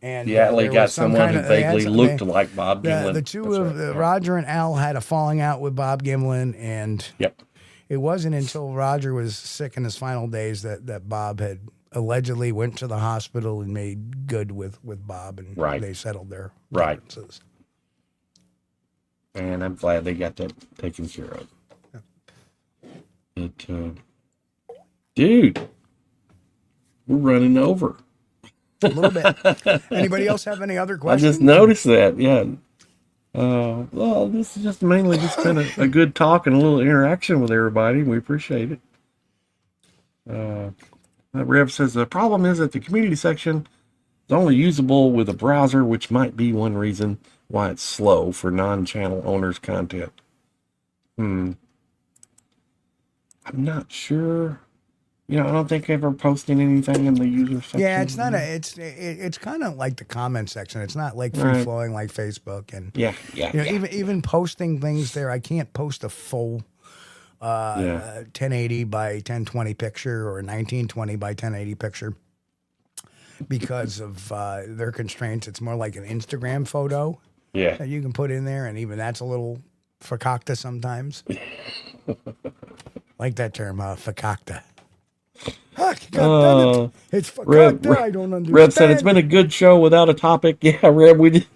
B: And
C: Diatley
B: there
C: got
B: was some
C: someone
B: kind
C: who
B: of, they had
C: vaguely
B: some-
C: looked
B: they-
C: like Bob Gimlin.
B: The two
C: That's
B: of
C: right. Yeah.
B: Roger and Al had a falling out with Bob Gimlin, and
C: Yep.
B: it wasn't until Roger was sick in his final days that Bob had allegedly went to the hospital and made good with Bob, and
C: Right.
B: they settled their
C: Right.
B: differences.
C: And I'm glad they got that taken care of. But, dude, we're running over.
B: A little bit. Anybody else have any other
C: I
B: questions?
C: just noticed that. Yeah. Well, this is just mainly just been a good talk and a little interaction with everybody. We appreciate it. Rev says the problem is that the community section is only usable with a browser, which might be one reason why it's slow for non-channel owners' content. I'm not sure. You know, I don't think ever posting anything in the user section.
B: Yeah, it's not it's kind of like the comment section. It's not like free flowing like Facebook, and
C: Yeah.
B: even posting things there. I can't post a full 1080 by 1020 picture or a 1920 by 1080 picture because of their constraints. It's more like an Instagram photo
C: Yeah.
B: that you can put in there, and even that's a little fakakta sometimes. Like that term, fakakta. God damn it. It's fakakta. I don't understand.
C: Reb said it's been a good show without a topic. Yeah, Reb, we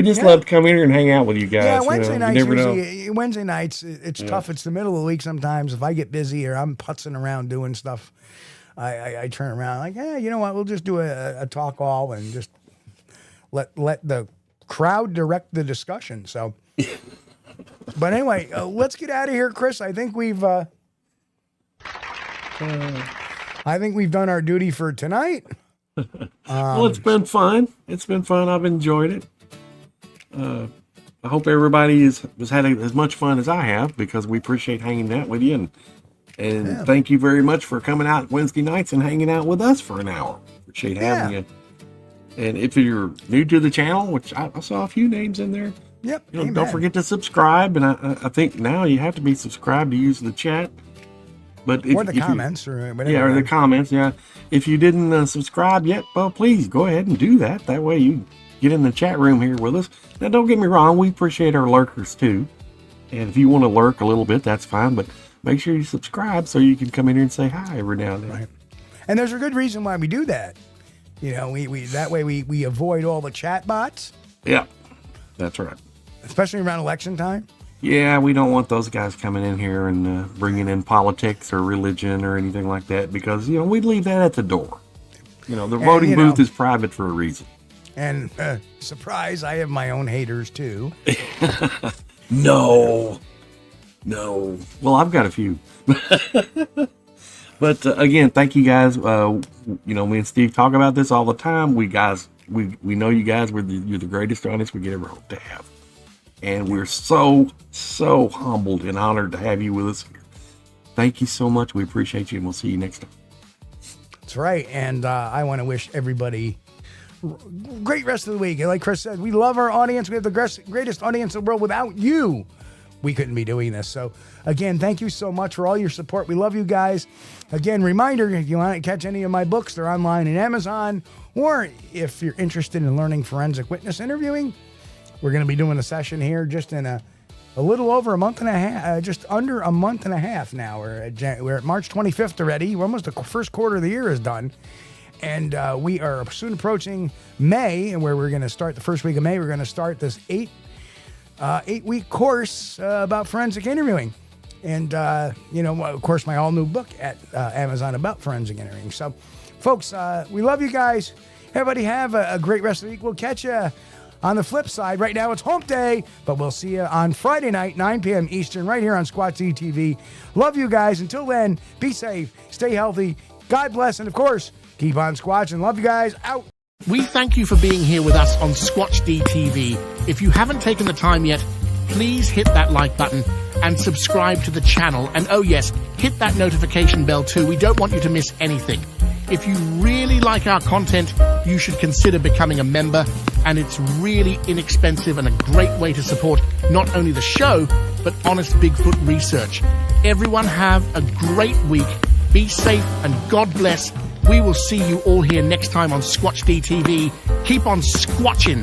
C: just love to come in here and hang out with you guys.
B: Yeah,
C: you
B: Wednesday
C: know,
B: nights
C: you never know.
B: usually. Wednesday nights, it's tough. It's the middle of the week sometimes. If I get busy or I'm putzing around doing stuff, I turn around like, yeah, you know what? We'll just do a talk all and just let the crowd direct the discussion. So, but anyway, let's get out of here, Chris. I think we've done our duty for tonight.
C: Well, it's been fun. It's been fun. I've enjoyed it. I hope everybody has had as much fun as I have, because we appreciate hanging out with you. And thank you very much for coming out Wednesday nights and hanging out with us for an hour. Appreciate having you. And if you're new to the channel, which I saw a few names in there,
B: Yep.
C: you know, don't forget to subscribe. And I think now you have to be subscribed to use the chat. But
B: Or the comments, or whatever.
C: yeah, or the comments. Yeah, if you didn't subscribe yet, well, please go ahead and do that. That way you get in the chat room here with us. Now, don't get me wrong, we appreciate our lurkers too. And if you want to lurk a little bit, that's fine. But make sure you subscribe so you can come in here and say hi every now and then.
B: Right. And there's a good reason why we do that. You know, we that way we avoid all the chat bots.
C: Yeah, that's right.
B: Especially around election time.
C: Yeah, we don't want those guys coming in here and bringing in politics or religion or anything like that, because, you know, we leave that at the door. You know, the voting booth is private for a reason.
B: And surprise, I have my own haters too.
C: No. Well, I've got a few. But again, thank you guys. You know, me and Steve talk about this all the time. We know you guys. You're the greatest audience we could ever hope to have. And we're so humbled and honored to have you with us here. Thank you so much. We appreciate you, and we'll see you next time.
B: That's right. And I want to wish everybody great rest of the week. And like Chris said, we love our audience. We have the greatest audience in the world. Without you, we couldn't be doing this. So again, thank you so much for all your support. We love you guys. Again, reminder, if you want to catch any of my books, they're online in Amazon. Or if you're interested in learning forensic witness interviewing, we're going to be doing a session here just in a little over a month and a half, just under a month and a half now. We're at March 25th already. We're almost the first quarter of the year is done. And we are soon approaching May, and where we're going to start the first week of May. We're going to start this 8-week course about forensic interviewing. And, you know, of course, my all new book at Amazon about forensic interviewing. So, folks, we love you guys. Everybody have a great rest of the week. We'll catch you on the flip side. Right now it's hump day, but we'll see you on Friday night, 9 p.m. Eastern, right here on Squatch-D TV. Love you guys. Until then, be safe, stay healthy, God bless, and of course, keep on squatching. Love you guys. Out.
A: We thank you for being here with us on Squatch-D TV. If you haven't taken the time yet, please hit that like button and subscribe to the channel. And oh yes, hit that notification bell too. We don't want you to miss anything. If you really like our content, you should consider becoming a member, and it's really inexpensive and a great way to support not only the show, but honest Bigfoot research. Everyone have a great week. Be safe and God bless. We will see you all here next time on Squatch-D TV. Keep on squatching.